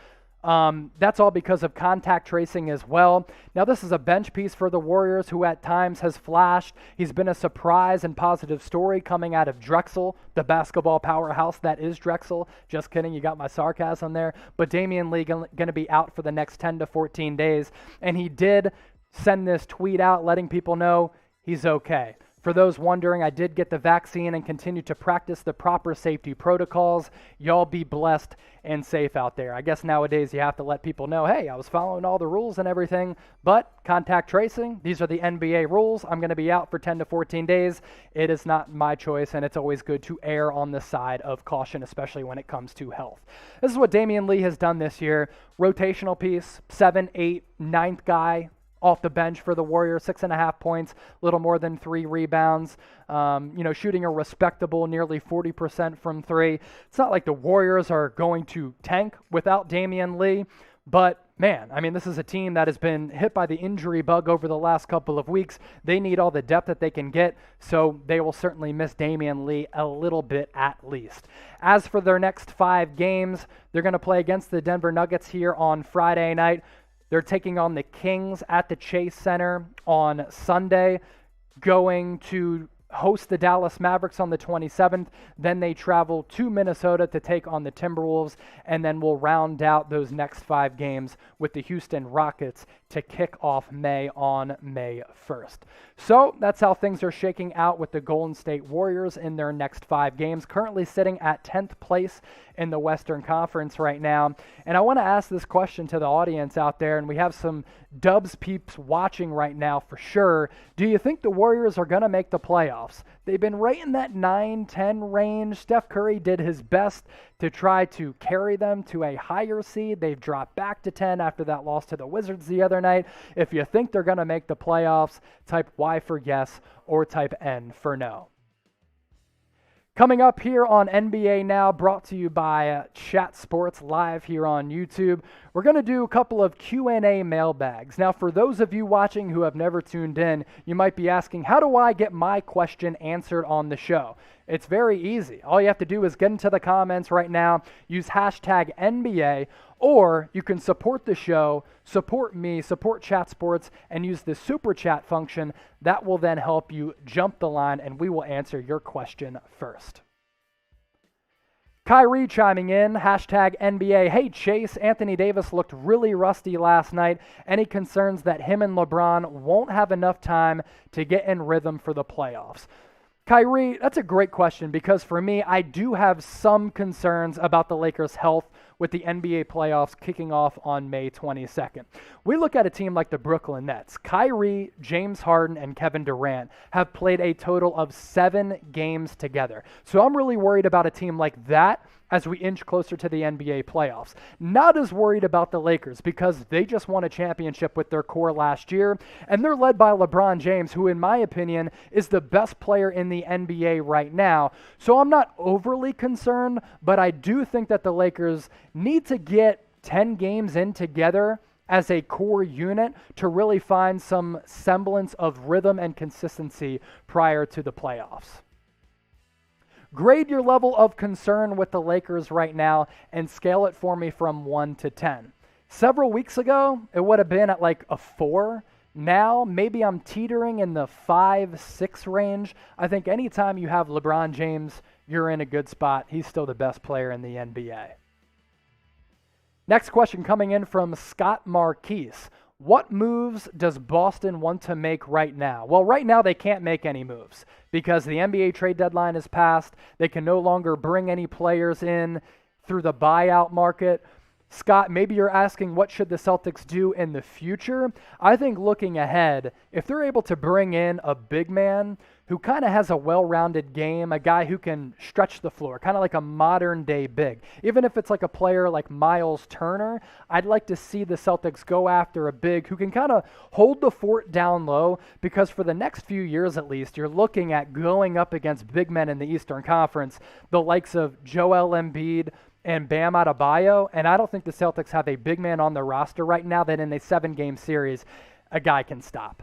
Speaker 1: That's all because of contact tracing as well. Now, this is a bench piece for the Warriors who at times has flashed. He's been a surprise and positive story coming out of Drexel, the basketball powerhouse that is Drexel. Just kidding, you got my sarcasm there. But Damian Lee going to be out for the next 10 to 14 days. And he did send this tweet out letting people know he's okay. For those wondering, I did get the vaccine and continue to practice the proper safety protocols. Y'all be blessed and safe out there. I guess nowadays you have to let people know, hey, I was following all the rules and everything, but contact tracing, these are the NBA rules. I'm going to be out for 10 to 14 days. It is not my choice, and it's always good to err on the side of caution, especially when it comes to health. This is what Damian Lee has done this year. Rotational piece, 7, 8, 9th guy off the bench for the Warriors, 6.5 points, little more than 3 rebounds, shooting a respectable nearly 40% from 3. It's not like the Warriors are going to tank without Damian Lee, but man, I mean, this is a team that has been hit by the injury bug over the last couple of weeks. They need all the depth that they can get, so they will certainly miss Damian Lee a little bit at least. As for their next 5 games, they're going to play against the Denver Nuggets here on Friday night. They're taking on the Kings at the Chase Center on Sunday, going to host the Dallas Mavericks on the 27th. Then they travel to Minnesota to take on the Timberwolves, and then we'll round out those next 5 games with the Houston Rockets to kick off May on May 1st. So that's how things are shaking out with the Golden State Warriors in their next 5 games, currently sitting at 10th place in the Western Conference right now. And I want to ask this question to the audience out there, and we have some Dubs peeps watching right now for sure. Do you think the Warriors are going to make the playoffs? They've been right in that 9-10 range. Steph Curry did his best to try to carry them to a higher seed. They've dropped back to 10 after that loss to the Wizards the other night. If you think they're going to make the playoffs, type Y for yes or type N for no. Coming up here on NBA Now, brought to you by Chat Sports live here on YouTube, we're going to do a couple of Q&A mailbags. Now, for those of you watching who have never tuned in, you might be asking, how do I get my question answered on the show? It's very easy. All you have to do is get into the comments right now, use hashtag NBA, or you can support the show, support me, support Chat Sports, and use the super chat function. That will then help you jump the line, and we will answer your question first. Kyrie chiming in, hashtag NBA. Hey, Chase, Anthony Davis looked really rusty last night. Any concerns that him and LeBron won't have enough time to get in rhythm for the playoffs? Kyrie, that's a great question because for me, I do have some concerns about the Lakers' health with the NBA playoffs kicking off on May 22nd. We look at a team like the Brooklyn Nets. Kyrie, James Harden, and Kevin Durant have played a total of 7 games together. So I'm really worried about a team like that as we inch closer to the NBA playoffs. Not as worried about the Lakers because they just won a championship with their core last year, and they're led by LeBron James, who in my opinion is the best player in the NBA right now. So I'm not overly concerned, but I do think that the Lakers need to get 10 games in together as a core unit to really find some semblance of rhythm and consistency prior to the playoffs. Grade your level of concern with the Lakers right now and scale it for me from 1 to 10. Several weeks ago, it would have been at like a 4. Now, maybe I'm teetering in the 5, 6 range. I think anytime you have LeBron James, you're in a good spot. He's still the best player in the NBA. Next question coming in from Scott Marquise. What moves does Boston want to make right now? Well, right now they can't make any moves because the NBA trade deadline is passed. They can no longer bring any players in through the buyout market. Scott, maybe you're asking what should the Celtics do in the future? I think looking ahead, if they're able to bring in a big man who kind of has a well-rounded game, a guy who can stretch the floor, kind of like a modern-day big. Even if it's like a player like Miles Turner, I'd like to see the Celtics go after a big who can kind of hold the fort down low because for the next few years at least, you're looking at going up against big men in the Eastern Conference, the likes of Joel Embiid, and Bam Adebayo, and I don't think the Celtics have a big man on their roster right now that in a 7-game series, a guy can stop.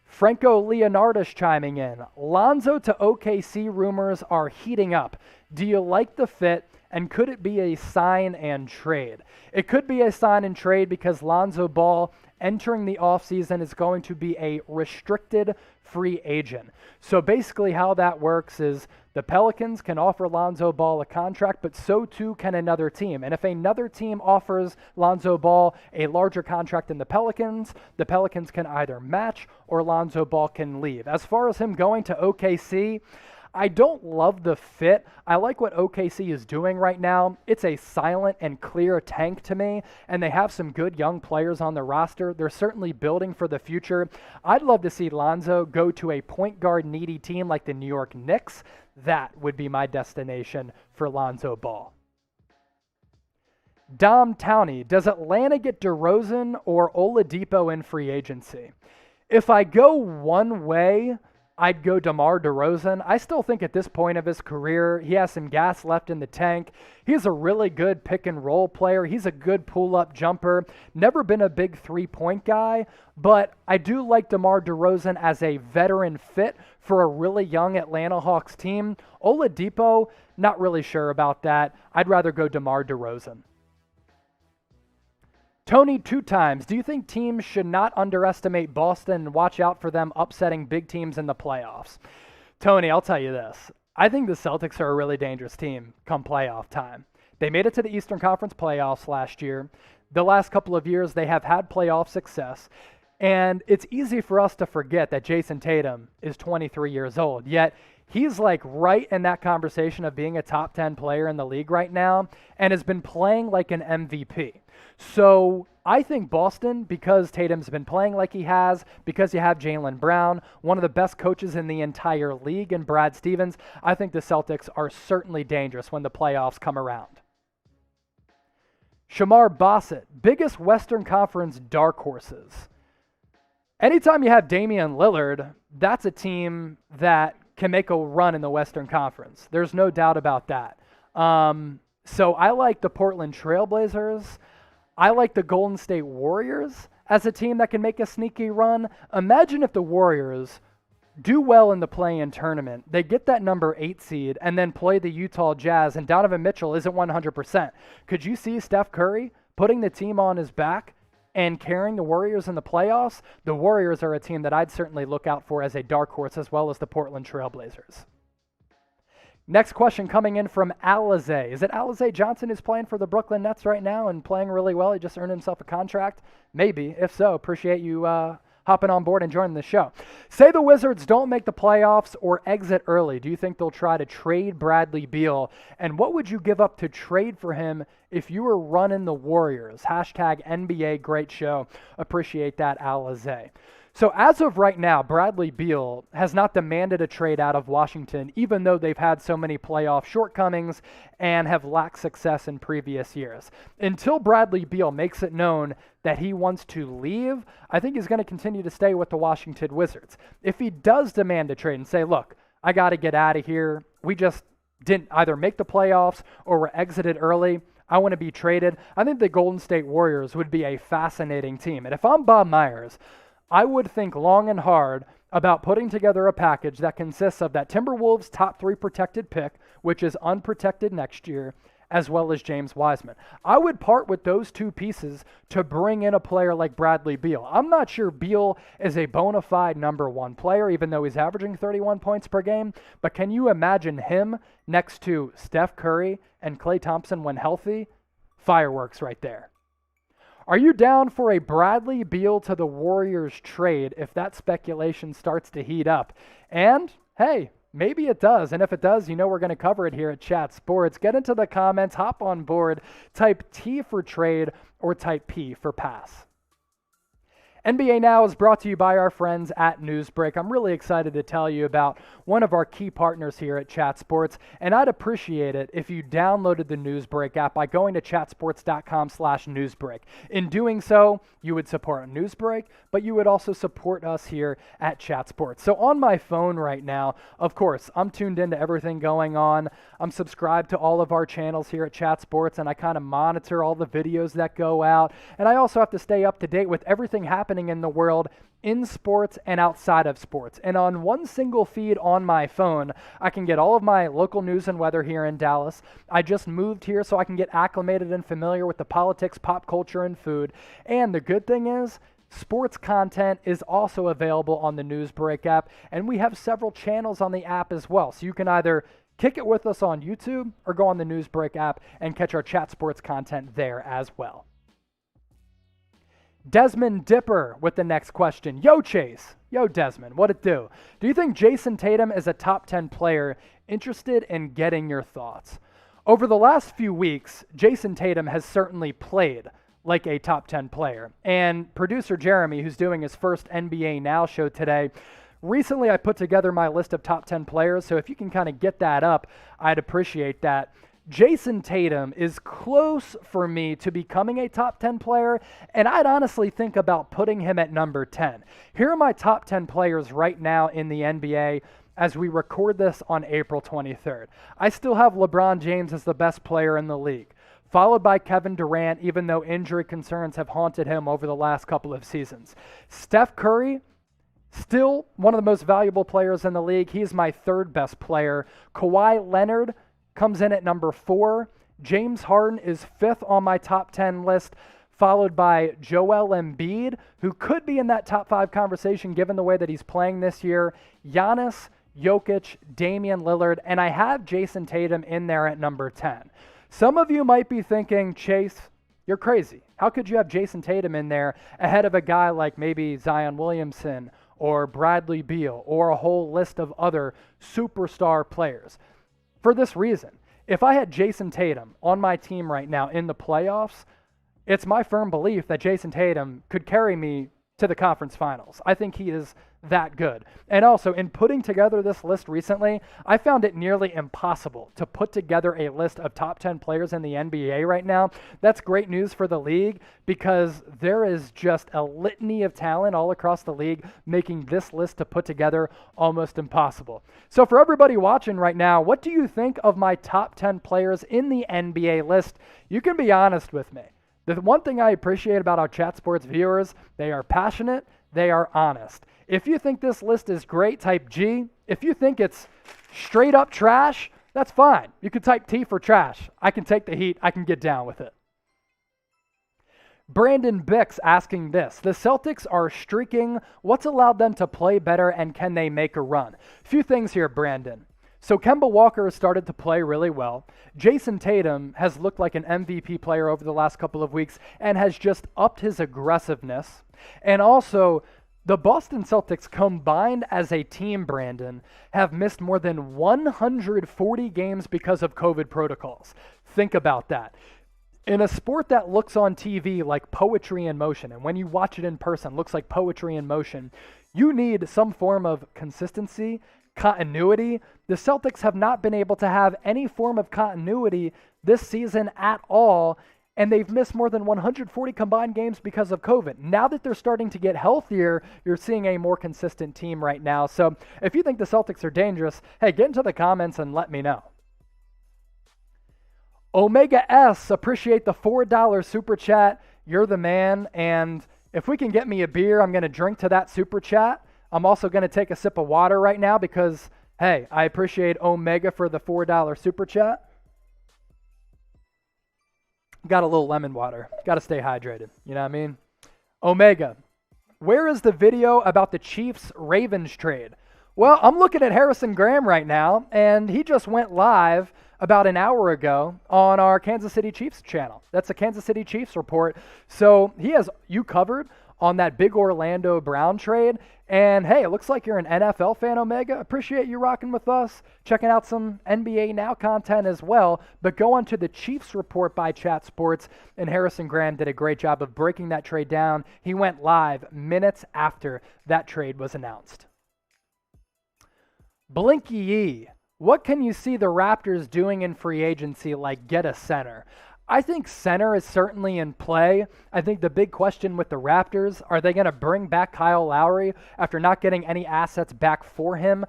Speaker 1: Franco Leonardis chiming in. Lonzo to OKC rumors are heating up. Do you like the fit, and could it be a sign and trade? It could be a sign and trade because Lonzo Ball entering the offseason is going to be a restricted free agent. So basically how that works is the Pelicans can offer Lonzo Ball a contract, but so too can another team. And if another team offers Lonzo Ball a larger contract than the Pelicans can either match or Lonzo Ball can leave. As far as him going to OKC, I don't love the fit. I like what OKC is doing right now. It's a silent and clear tank to me, and they have some good young players on the roster. They're certainly building for the future. I'd love to see Lonzo go to a point guard needy team like the New York Knicks. That would be my destination for Lonzo Ball. Dom Towney, does Atlanta get DeRozan or Oladipo in free agency? If I go one way, I'd go DeMar DeRozan. I still think at this point of his career, he has some gas left in the tank. He's a really good pick and roll player. He's a good pull-up jumper. Never been a big three-point guy, but I do like DeMar DeRozan as a veteran fit for a really young Atlanta Hawks team. Oladipo, not really sure about that. I'd rather go DeMar DeRozan. Tony, 2 times. Do you think teams should not underestimate Boston and watch out for them upsetting big teams in the playoffs? Tony, I'll tell you this. I think the Celtics are a really dangerous team come playoff time. They made it to the Eastern Conference playoffs last year. The last couple of years, they have had playoff success. And it's easy for us to forget that Jason Tatum is 23 years old. Yet, he's like right in that conversation of being a top 10 player in the league right now and has been playing like an MVP. So I think Boston, because Tatum's been playing like he has, because you have Jaylen Brown, one of the best coaches in the entire league, and Brad Stevens, I think the Celtics are certainly dangerous when the playoffs come around. Shamar Bassett, biggest Western Conference dark horses. Anytime you have Damian Lillard, that's a team that can make a run in the Western Conference. There's no doubt about that. So I like the Portland Trailblazers. I like the Golden State Warriors as a team that can make a sneaky run. Imagine if the Warriors do well in the play-in tournament, they get that number 8 seed and then play the Utah Jazz, and Donovan Mitchell isn't 100%. Could you see Steph Curry putting the team on his back and carrying the Warriors in the playoffs? The Warriors are a team that I'd certainly look out for as a dark horse, as well as the Portland Trailblazers. Next question coming in from Alize. Is it Alize Johnson who's playing for the Brooklyn Nets right now and playing really well? He just earned himself a contract? Maybe. If so, appreciate you hopping on board and joining the show. Say the Wizards don't make the playoffs or exit early. Do you think they'll try to trade Bradley Beal? And what would you give up to trade for him if you were running the Warriors? Hashtag NBA great show. Appreciate that, Alize. So as of right now, Bradley Beal has not demanded a trade out of Washington, even though they've had so many playoff shortcomings and have lacked success in previous years. Until Bradley Beal makes it known that he wants to leave, I think he's going to continue to stay with the Washington Wizards. If he does demand a trade and say, look, I got to get out of here, we just didn't either make the playoffs or were exited early, I want to be traded, I think the Golden State Warriors would be a fascinating team. And if I'm Bob Myers, I would think long and hard about putting together a package that consists of that Timberwolves top 3 protected pick, which is unprotected next year, as well as James Wiseman. I would part with those 2 pieces to bring in a player like Bradley Beal. I'm not sure Beal is a bona fide number 1 player, even though he's averaging 31 points per game, but can you imagine him next to Steph Curry and Klay Thompson when healthy? Fireworks right there. Are you down for a Bradley Beal to the Warriors trade if that speculation starts to heat up? And, hey, maybe it does. And if it does, you know we're going to cover it here at Chat Sports. Get into the comments, hop on board, type T for trade or type P for pass. NBA Now is brought to you by our friends at Newsbreak. I'm really excited to tell you about one of our key partners here at Chat Sports, and I'd appreciate it if you downloaded the Newsbreak app by going to chatsports.com/newsbreak. In doing so, you would support Newsbreak, but you would also support us here at Chat Sports. So on my phone right now, of course, I'm tuned into everything going on. I'm subscribed to all of our channels here at Chat Sports, and I kind of monitor all the videos that go out, and I also have to stay up to date with everything happening in the world in sports and outside of sports. And on one single feed on my phone, I can get all of my local news and weather here in Dallas. I just moved here so I can get acclimated and familiar with the politics, pop culture, and food. And the good thing is, sports content is also available on the Newsbreak app, and we have several channels on the app as well. So you can either kick it with us on YouTube or go on the Newsbreak app and catch our Chat Sports content there as well. Desmond Dipper with the next question. Yo, Chase. Yo, Desmond. What it do? Do you think Jason Tatum is a top 10 player? Interested in getting your thoughts. Over the last few weeks, Jason Tatum has certainly played like a top 10 player. And producer Jeremy, who's doing his first NBA Now show today, recently I put together my list of top 10 players. So if you can kind of get that up, I'd appreciate that. Jason Tatum is close for me to becoming a top 10 player, and I'd honestly think about putting him at number 10. Here are my top 10 players right now in the NBA as we record this on April 23rd. I still have LeBron James as the best player in the league, followed by Kevin Durant, even though injury concerns have haunted him over the last couple of seasons. Steph Curry, still one of the most valuable players in the league. He's my 3rd best player. Kawhi Leonard comes in at number 4. James Harden is 5th on my top 10 list, followed by Joel Embiid, who could be in that top 5 conversation given the way that he's playing this year. Giannis, Jokic, Damian Lillard, and I have Jason Tatum in there at number 10. Some of you might be thinking, Chase, you're crazy. How could you have Jason Tatum in there ahead of a guy like maybe Zion Williamson or Bradley Beal or a whole list of other superstar players? For this reason, if I had Jason Tatum on my team right now in the playoffs, it's my firm belief that Jason Tatum could carry me to the conference finals. I think he is that good. And also, in putting together this list recently, I found it nearly impossible to put together a list of top 10 players in the NBA right now. That's great news for the league because there is just a litany of talent all across the league, making this list to put together almost impossible. So for everybody watching right now, what do you think of my top 10 players in the NBA list? You can be honest with me. The one thing I appreciate about our Chat Sports viewers, they are passionate, they are honest. If you think this list is great, type G. If you think it's straight up trash, that's fine. You could type T for trash. I can take the heat. I can get down with it. Brandon Bix asking this. The Celtics are streaking. What's allowed them to play better, and can they make a run? A few things here, Brandon. So Kemba Walker has started to play really well. Jason Tatum has looked like an MVP player over the last couple of weeks and has just upped his aggressiveness. And also, the Boston Celtics combined as a team, Brandon, have missed more than 140 games because of COVID protocols. Think about that. In a sport that looks on TV like poetry in motion, and when you watch it in person, looks like poetry in motion, you need some form of consistency, continuity. The Celtics have not been able to have any form of continuity this season at all, and they've missed more than 140 combined games because of COVID. Now that they're starting to get healthier, you're seeing a more consistent team right now. So if you think the Celtics are dangerous, hey, get into the comments and let me know. Omega S, appreciate the $4 super chat. You're the man. And if we can get me a beer, I'm going to drink to that super chat. I'm also going to take a sip of water right now because, hey, I appreciate Omega for the $4 super chat. Got a little lemon water. Got to stay hydrated. You know what I mean? Omega, where is the video about the Chiefs-Ravens trade? Well, I'm looking at Harrison Graham right now, and he just went live about an hour ago on our Kansas City Chiefs channel. That's a Kansas City Chiefs report. So he has you covered on that big Orlando Brown trade. And hey, it looks like you're an NFL fan, Omega. Appreciate you rocking with us, checking out some NBA Now content as well. But go on to the Chiefs report by Chat Sports, and Harrison Graham did a great job of breaking that trade down. He went live minutes after that trade was announced. Blinky Yee, what can you see the Raptors doing in free agency, like get a center? I think center is certainly in play. I think the big question with the Raptors, are they going to bring back Kyle Lowry after not getting any assets back for him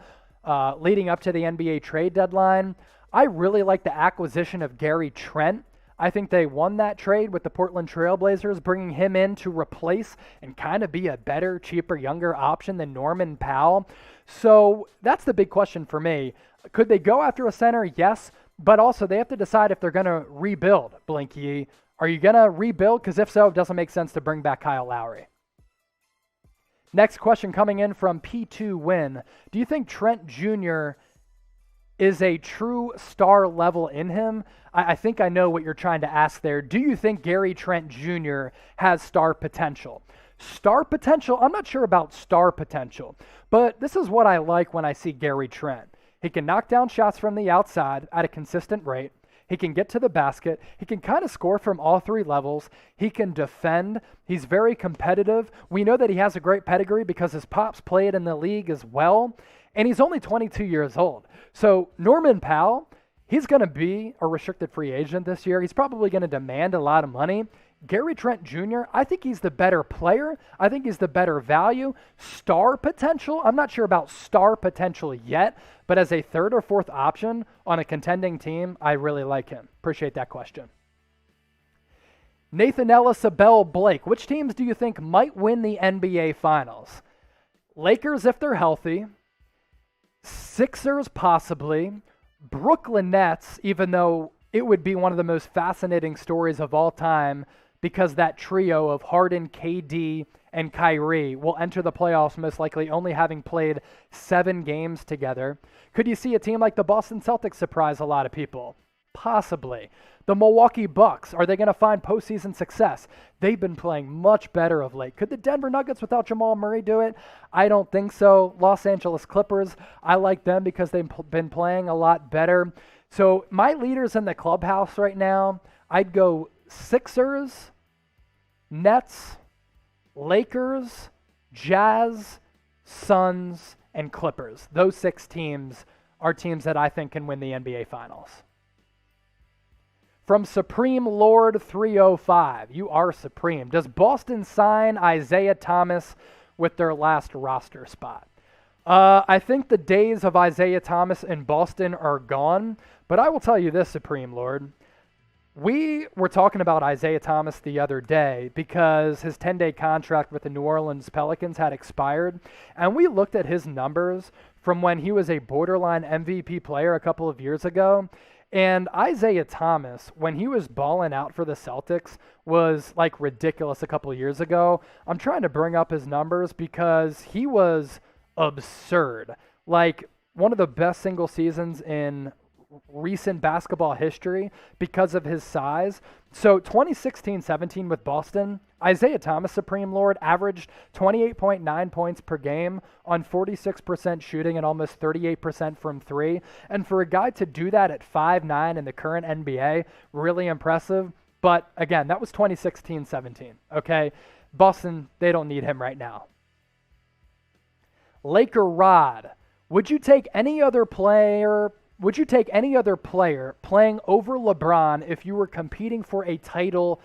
Speaker 1: leading up to the NBA trade deadline? I really like the acquisition of Gary Trent. I think they won that trade with the Portland Trailblazers, bringing him in to replace and kind of be a better, cheaper, younger option than Norman Powell. So that's the big question for me. Could they go after a center? Yes. But also, they have to decide if they're going to rebuild, Blinky. Are you going to rebuild? Because if so, it doesn't make sense to bring back Kyle Lowry. Next question coming in from P2 Win. Do you think Trent Jr. is a true star level in him? I think I know what you're trying to ask there. Do you think Gary Trent Jr. has star potential? Star potential? I'm not sure about star potential. But this is what I like when I see Gary Trent. He can knock down shots from the outside at a consistent rate. He can get to the basket. He can kind of score from all three levels. He can defend. He's very competitive. We know that he has a great pedigree because his pops played in the league as well. And he's only 22 years old. So Norman Powell, he's going to be a restricted free agent this year. He's probably going to demand a lot of money. Gary Trent Jr., I think he's the better player. I think he's the better value. Star potential, I'm not sure about star potential yet, but as a third or fourth option on a contending team, I really like him. Appreciate that question. Nathan Ellis, Abel Blake, which teams do you think might win the NBA Finals? Lakers if they're healthy. Sixers possibly. Brooklyn Nets, even though it would be one of the most fascinating stories of all time, because that trio of Harden, KD, and Kyrie will enter the playoffs most likely only having played 7 games together. Could you see a team like the Boston Celtics surprise a lot of people? Possibly. The Milwaukee Bucks, are they going to find postseason success? They've been playing much better of late. Could the Denver Nuggets without Jamal Murray do it? I don't think so. Los Angeles Clippers, I like them because they've been playing a lot better. So my leaders in the clubhouse right now, I'd go Sixers, Nets, Lakers, Jazz, Suns, and Clippers. Those 6 teams are teams that I think can win the NBA Finals. From Supreme Lord 305, you are supreme. Does Boston sign Isaiah Thomas with their last roster spot? I think the days of Isaiah Thomas in Boston are gone, but I will tell you this, Supreme Lord. We were talking about Isaiah Thomas the other day because his 10-day contract with the New Orleans Pelicans had expired, and we looked at his numbers from when he was a borderline MVP player a couple of years ago. And Isaiah Thomas, when he was balling out for the Celtics, was like ridiculous a couple of years ago. I'm trying to bring up his numbers because he was absurd. Like one of the best single seasons in recent basketball history because of his size. So 2016-17 with Boston, Isaiah Thomas, Supreme Lord, averaged 28.9 points per game on 46% shooting and almost 38% from three. And for a guy to do that at 5'9" in the current NBA, really impressive. But again, that was 2016-17, okay? Boston, they don't need him right now. Laker Rod, would you take any other player playing over LeBron if you were competing for a title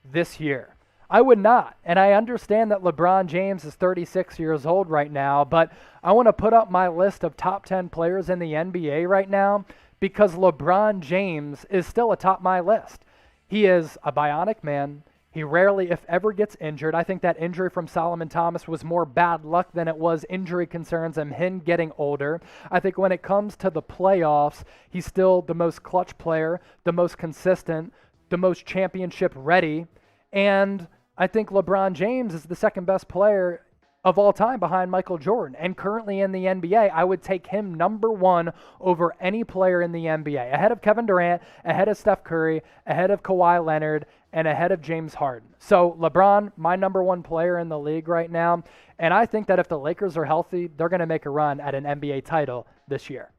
Speaker 1: this year? I would not. And I understand that LeBron James is 36 years old right now, but I want to put up my list of top 10 players in the NBA right now because LeBron James is still atop my list. He is a bionic man. He rarely, if ever, gets injured. I think that injury from Solomon Thomas was more bad luck than it was injury concerns and him getting older. I think when it comes to the playoffs, he's still the most clutch player, the most consistent, the most championship ready. And I think LeBron James is the second best player of all time behind Michael Jordan. And currently in the NBA, I would take him number one over any player in the NBA, ahead of Kevin Durant, ahead of Steph Curry, ahead of Kawhi Leonard, and ahead of James Harden. So LeBron, my number one player in the league right now. And I think that if the Lakers are healthy, they're going to make a run at an NBA title this year.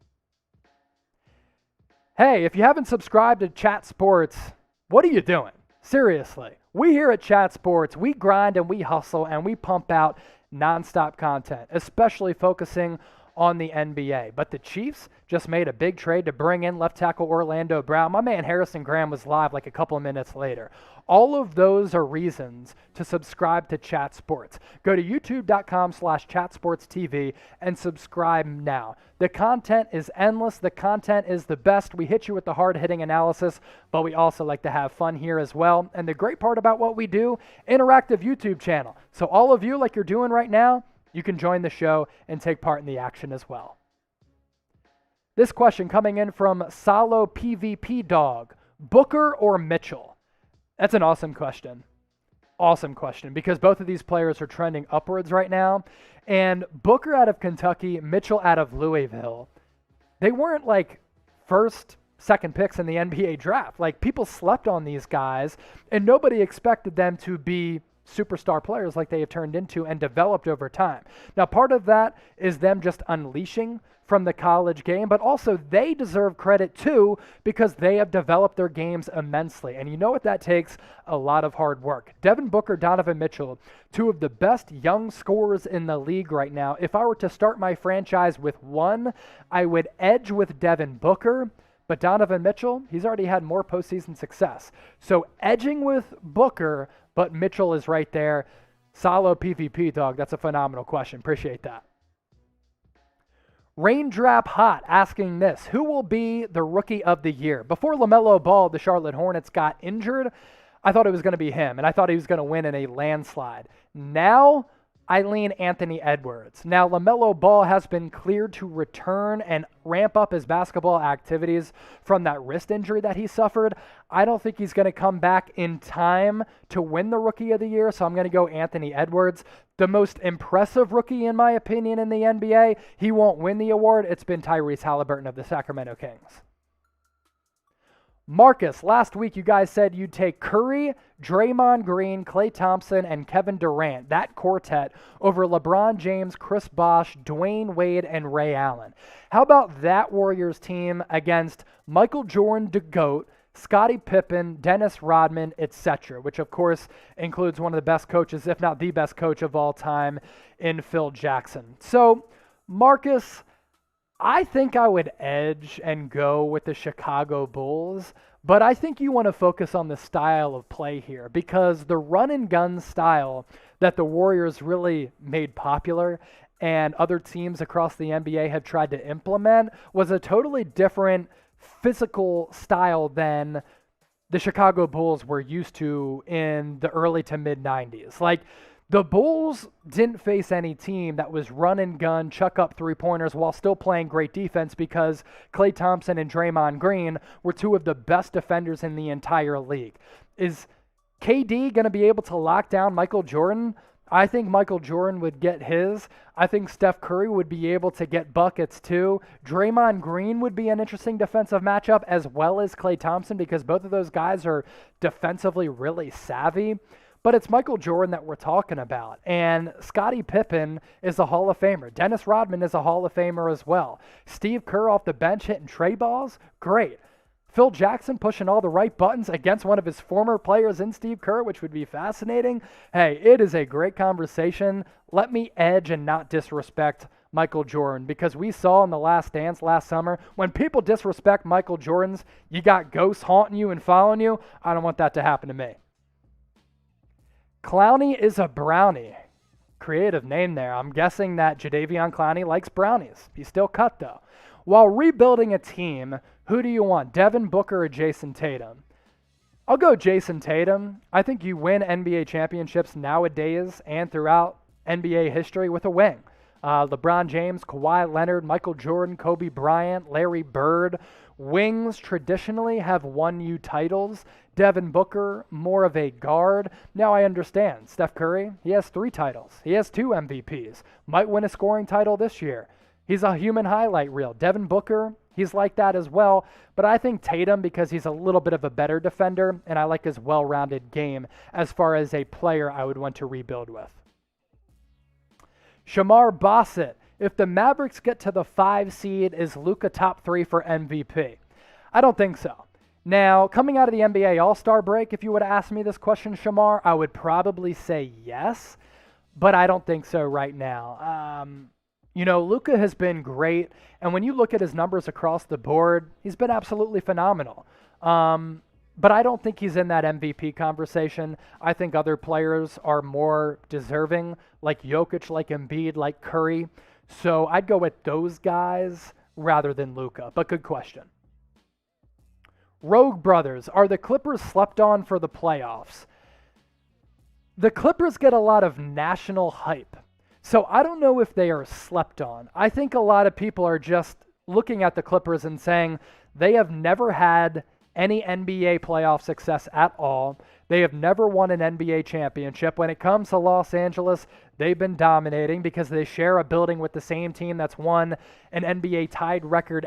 Speaker 1: Hey, if you haven't subscribed to Chat Sports, what are you doing? Seriously. We here at Chat Sports, we grind and we hustle and we pump out nonstop content, especially focusing on the NBA. But the Chiefs just made a big trade to bring in left tackle Orlando Brown. My man Harrison Graham was live like a couple of minutes later. All of those are reasons to subscribe to Chat Sports. Go to youtube.com/chatsportstv and subscribe now. The content is endless. The content is the best. We hit you with the hard-hitting analysis, but we also like to have fun here as well. And the great part about what we do, interactive YouTube channel. So all of you, like you're doing right now, you can join the show and take part in the action as well. This question coming in from Salo PvP Dog. Booker or Mitchell? That's an awesome question. Awesome question because both of these players are trending upwards right now. And Booker out of Kentucky, Mitchell out of Louisville, they weren't like first, second picks in the NBA draft. Like people slept on these guys and nobody expected them to be superstar players like they have turned into and developed over time. Now, part of that is them just unleashing from the college game, but also they deserve credit too because they have developed their games immensely. And you know what that takes? A lot of hard work. Devin Booker, Donovan Mitchell, two of the best young scorers in the league right now. If I were to start my franchise with one, I would edge with Devin Booker. But Donovan Mitchell, he's already had more postseason success. So edging with Booker, but Mitchell is right there. Salo PvP Dog, that's a phenomenal question. Appreciate that. Raindrop Hot asking this, who will be the rookie of the year? Before LaMelo Ball, the Charlotte Hornets, got injured, I thought it was going to be him, and I thought he was going to win in a landslide. Now, I lean Anthony Edwards. Now, LaMelo Ball has been cleared to return and ramp up his basketball activities from that wrist injury that he suffered. I don't think he's going to come back in time to win the Rookie of the Year, so I'm going to go Anthony Edwards. The most impressive rookie, in my opinion, in the NBA. He won't win the award. It's been Tyrese Halliburton of the Sacramento Kings. Marcus, last week you guys said you'd take Curry, Draymond Green, Klay Thompson, and Kevin Durant, that quartet, over LeBron James, Chris Bosh, Dwayne Wade, and Ray Allen. How about that Warriors team against Michael Jordan, the GOAT, Scottie Pippen, Dennis Rodman, etc., which of course includes one of the best coaches, if not the best coach of all time, in Phil Jackson. So, Marcus, I think I would edge and go with the Chicago Bulls, but I think you want to focus on the style of play here because the run and gun style that the Warriors really made popular and other teams across the NBA have tried to implement was a totally different physical style than the Chicago Bulls were used to in the early to mid 90s. Like, the Bulls didn't face any team that was run and gun, chuck up three-pointers while still playing great defense because Klay Thompson and Draymond Green were two of the best defenders in the entire league. Is KD going to be able to lock down Michael Jordan? I think Michael Jordan would get his. I think Steph Curry would be able to get buckets too. Draymond Green would be an interesting defensive matchup as well as Klay Thompson because both of those guys are defensively really savvy. But it's Michael Jordan that we're talking about. And Scottie Pippen is a Hall of Famer. Dennis Rodman is a Hall of Famer as well. Steve Kerr off the bench hitting tray balls? Great. Phil Jackson pushing all the right buttons against one of his former players in Steve Kerr, which would be fascinating. Hey, it is a great conversation. Let me edge and not disrespect Michael Jordan, because we saw in The Last Dance last summer, when people disrespect Michael Jordan's, you got ghosts haunting you and following you. I don't want that to happen to me. Clowney is a brownie. Creative name there. I'm guessing that Jadeveon Clowney likes brownies. He's still cut, though. While rebuilding a team, who do you want, Devin Booker or Jason Tatum? I'll go Jason Tatum. I think you win NBA championships nowadays and throughout NBA history with a wing. LeBron James, Kawhi Leonard, Michael Jordan, Kobe Bryant, Larry Bird. Wings traditionally have won you titles. Devin Booker, more of a guard. Now I understand. Steph Curry, he has 3 titles. He has 2 MVPs. Might win a scoring title this year. He's a human highlight reel. Devin Booker, he's like that as well. But I think Tatum, because he's a little bit of a better defender, and I like his well-rounded game as far as a player I would want to rebuild with. Shamar Bassett, if the Mavericks get to the 5 seed, is Luka top 3 for MVP? I don't think so. Now, coming out of the NBA All-Star break, if you would ask me this question, Shamar, I would probably say yes, but I don't think so right now. Luka has been great, and when you look at his numbers across the board, he's been absolutely phenomenal. But I don't think he's in that MVP conversation. I think other players are more deserving, like Jokic, like Embiid, like Curry. So I'd go with those guys rather than Luka, but good question. Rogue Brothers, are the Clippers slept on for the playoffs? The Clippers get a lot of national hype, so I don't know if they are slept on. I think a lot of people are just looking at the Clippers and saying they have never had any NBA playoff success at all. They have never won an NBA championship. When it comes to Los Angeles, they've been dominating because they share a building with the same team that's won an NBA tied record,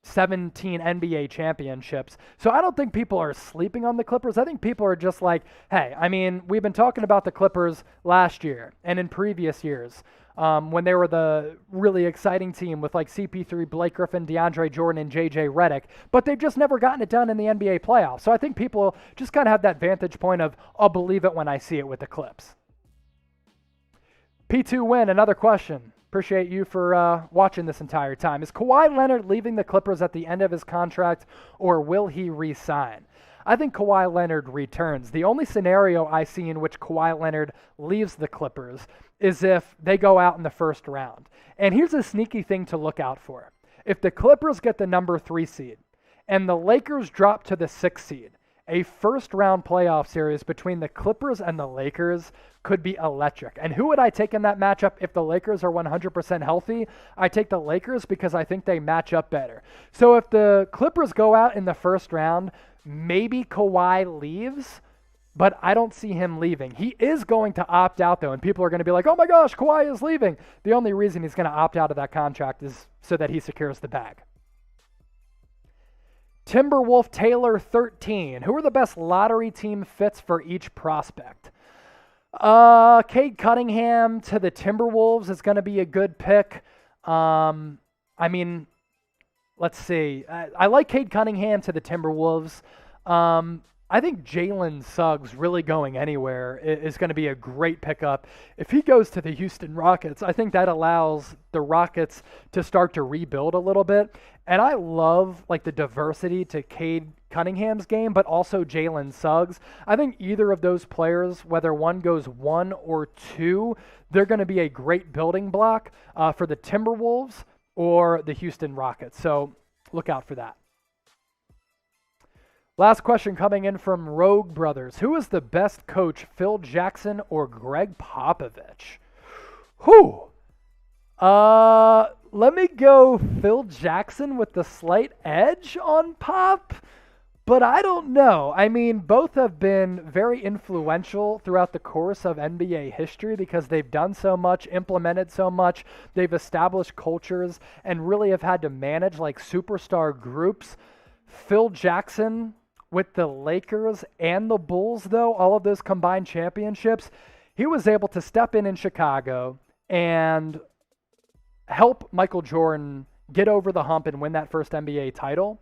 Speaker 1: 17 NBA championships. So I don't think people are sleeping on the Clippers. I think people are just like, hey, we've been talking about the Clippers last year and in previous years when they were the really exciting team with like CP3, Blake Griffin, DeAndre Jordan, and JJ Redick, but they've just never gotten it done in the NBA playoffs. So I think people just kind of have that vantage point of, I'll believe it when I see it with the Clips. P2 Win, another question. Appreciate you for watching this entire time. Is Kawhi Leonard leaving the Clippers at the end of his contract, or will he re-sign? I think Kawhi Leonard returns. The only scenario I see in which Kawhi Leonard leaves the Clippers is if they go out in the first round. And here's a sneaky thing to look out for. If the Clippers get the number 3 seed and the Lakers drop to the 6th seed, a first-round playoff series between the Clippers and the Lakers could be electric. And who would I take in that matchup if the Lakers are 100% healthy? I take the Lakers because I think they match up better. So if the Clippers go out in the first round, maybe Kawhi leaves, but I don't see him leaving. He is going to opt out, though, and people are going to be like, oh my gosh, Kawhi is leaving. The only reason he's going to opt out of that contract is so that he secures the bag. Timberwolf Taylor 13. Who are the best lottery team fits for each prospect? Cade Cunningham to the Timberwolves is going to be a good pick. Let's see. I like Cade Cunningham to the Timberwolves. I think Jalen Suggs really going anywhere is going to be a great pickup. If he goes to the Houston Rockets, I think that allows the Rockets to start to rebuild a little bit. And I love the diversity to Cade Cunningham's game, but also Jalen Suggs. I think either of those players, whether one goes 1 or 2, they're going to be a great building block for the Timberwolves or the Houston Rockets. So look out for that. Last question coming in from Rogue Brothers. Who is the best coach, Phil Jackson or Greg Popovich? Whew. Let me go Phil Jackson with the slight edge on Pop, but I don't know. I mean, both have been very influential throughout the course of NBA history because they've done so much, implemented so much, they've established cultures, and really have had to manage like superstar groups. Phil Jackson with the Lakers and the Bulls, though, all of those combined championships, he was able to step in Chicago and help Michael Jordan get over the hump and win that first NBA title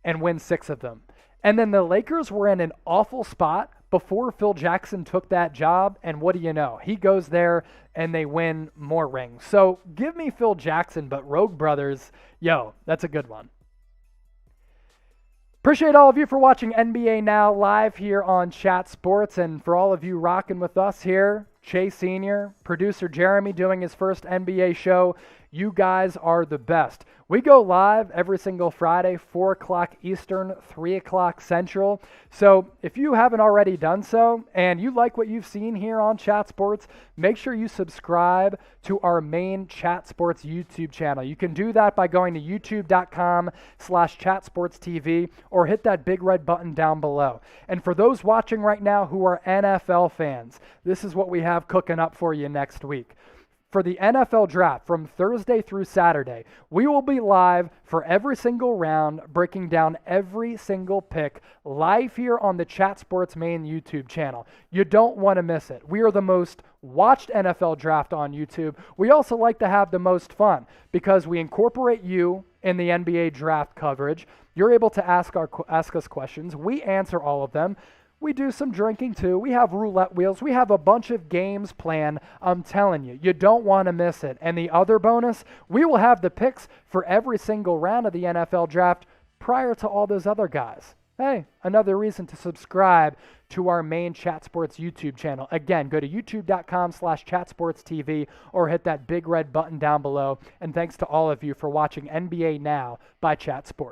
Speaker 1: and win 6 of them. And then the Lakers were in an awful spot before Phil Jackson took that job, and what do you know? He goes there and they win more rings. So give me Phil Jackson, but Rogue Brothers, yo, that's a good one. Appreciate all of you for watching NBA Now live here on Chat Sports, and for all of you rocking with us here, Chase Sr., producer Jeremy doing his first NBA show. You guys are the best. We go live every single Friday, 4 o'clock Eastern, 3 o'clock Central. So if you haven't already done so and you like what you've seen here on Chat Sports, make sure you subscribe to our main Chat Sports YouTube channel. You can do that by going to youtube.com/chatsportstv or hit that big red button down below. And for those watching right now who are NFL fans, this is what we have cooking up for you next week. For the NFL draft from Thursday through Saturday, we will be live for every single round, breaking down every single pick live here on the Chat Sports main YouTube channel. You don't want to miss it. We are the most watched NFL draft on YouTube. We also like to have the most fun because we incorporate you in the NBA draft coverage. You're able to ask us questions. We answer all of them. We do some drinking too. We have roulette wheels. We have a bunch of games planned. I'm telling you, you don't want to miss it. And the other bonus, we will have the picks for every single round of the NFL draft prior to all those other guys. Hey, another reason to subscribe to our main Chat Sports YouTube channel. Again, go to youtube.com/chatsportstv or hit that big red button down below. And thanks to all of you for watching NBA Now by Chat Sports.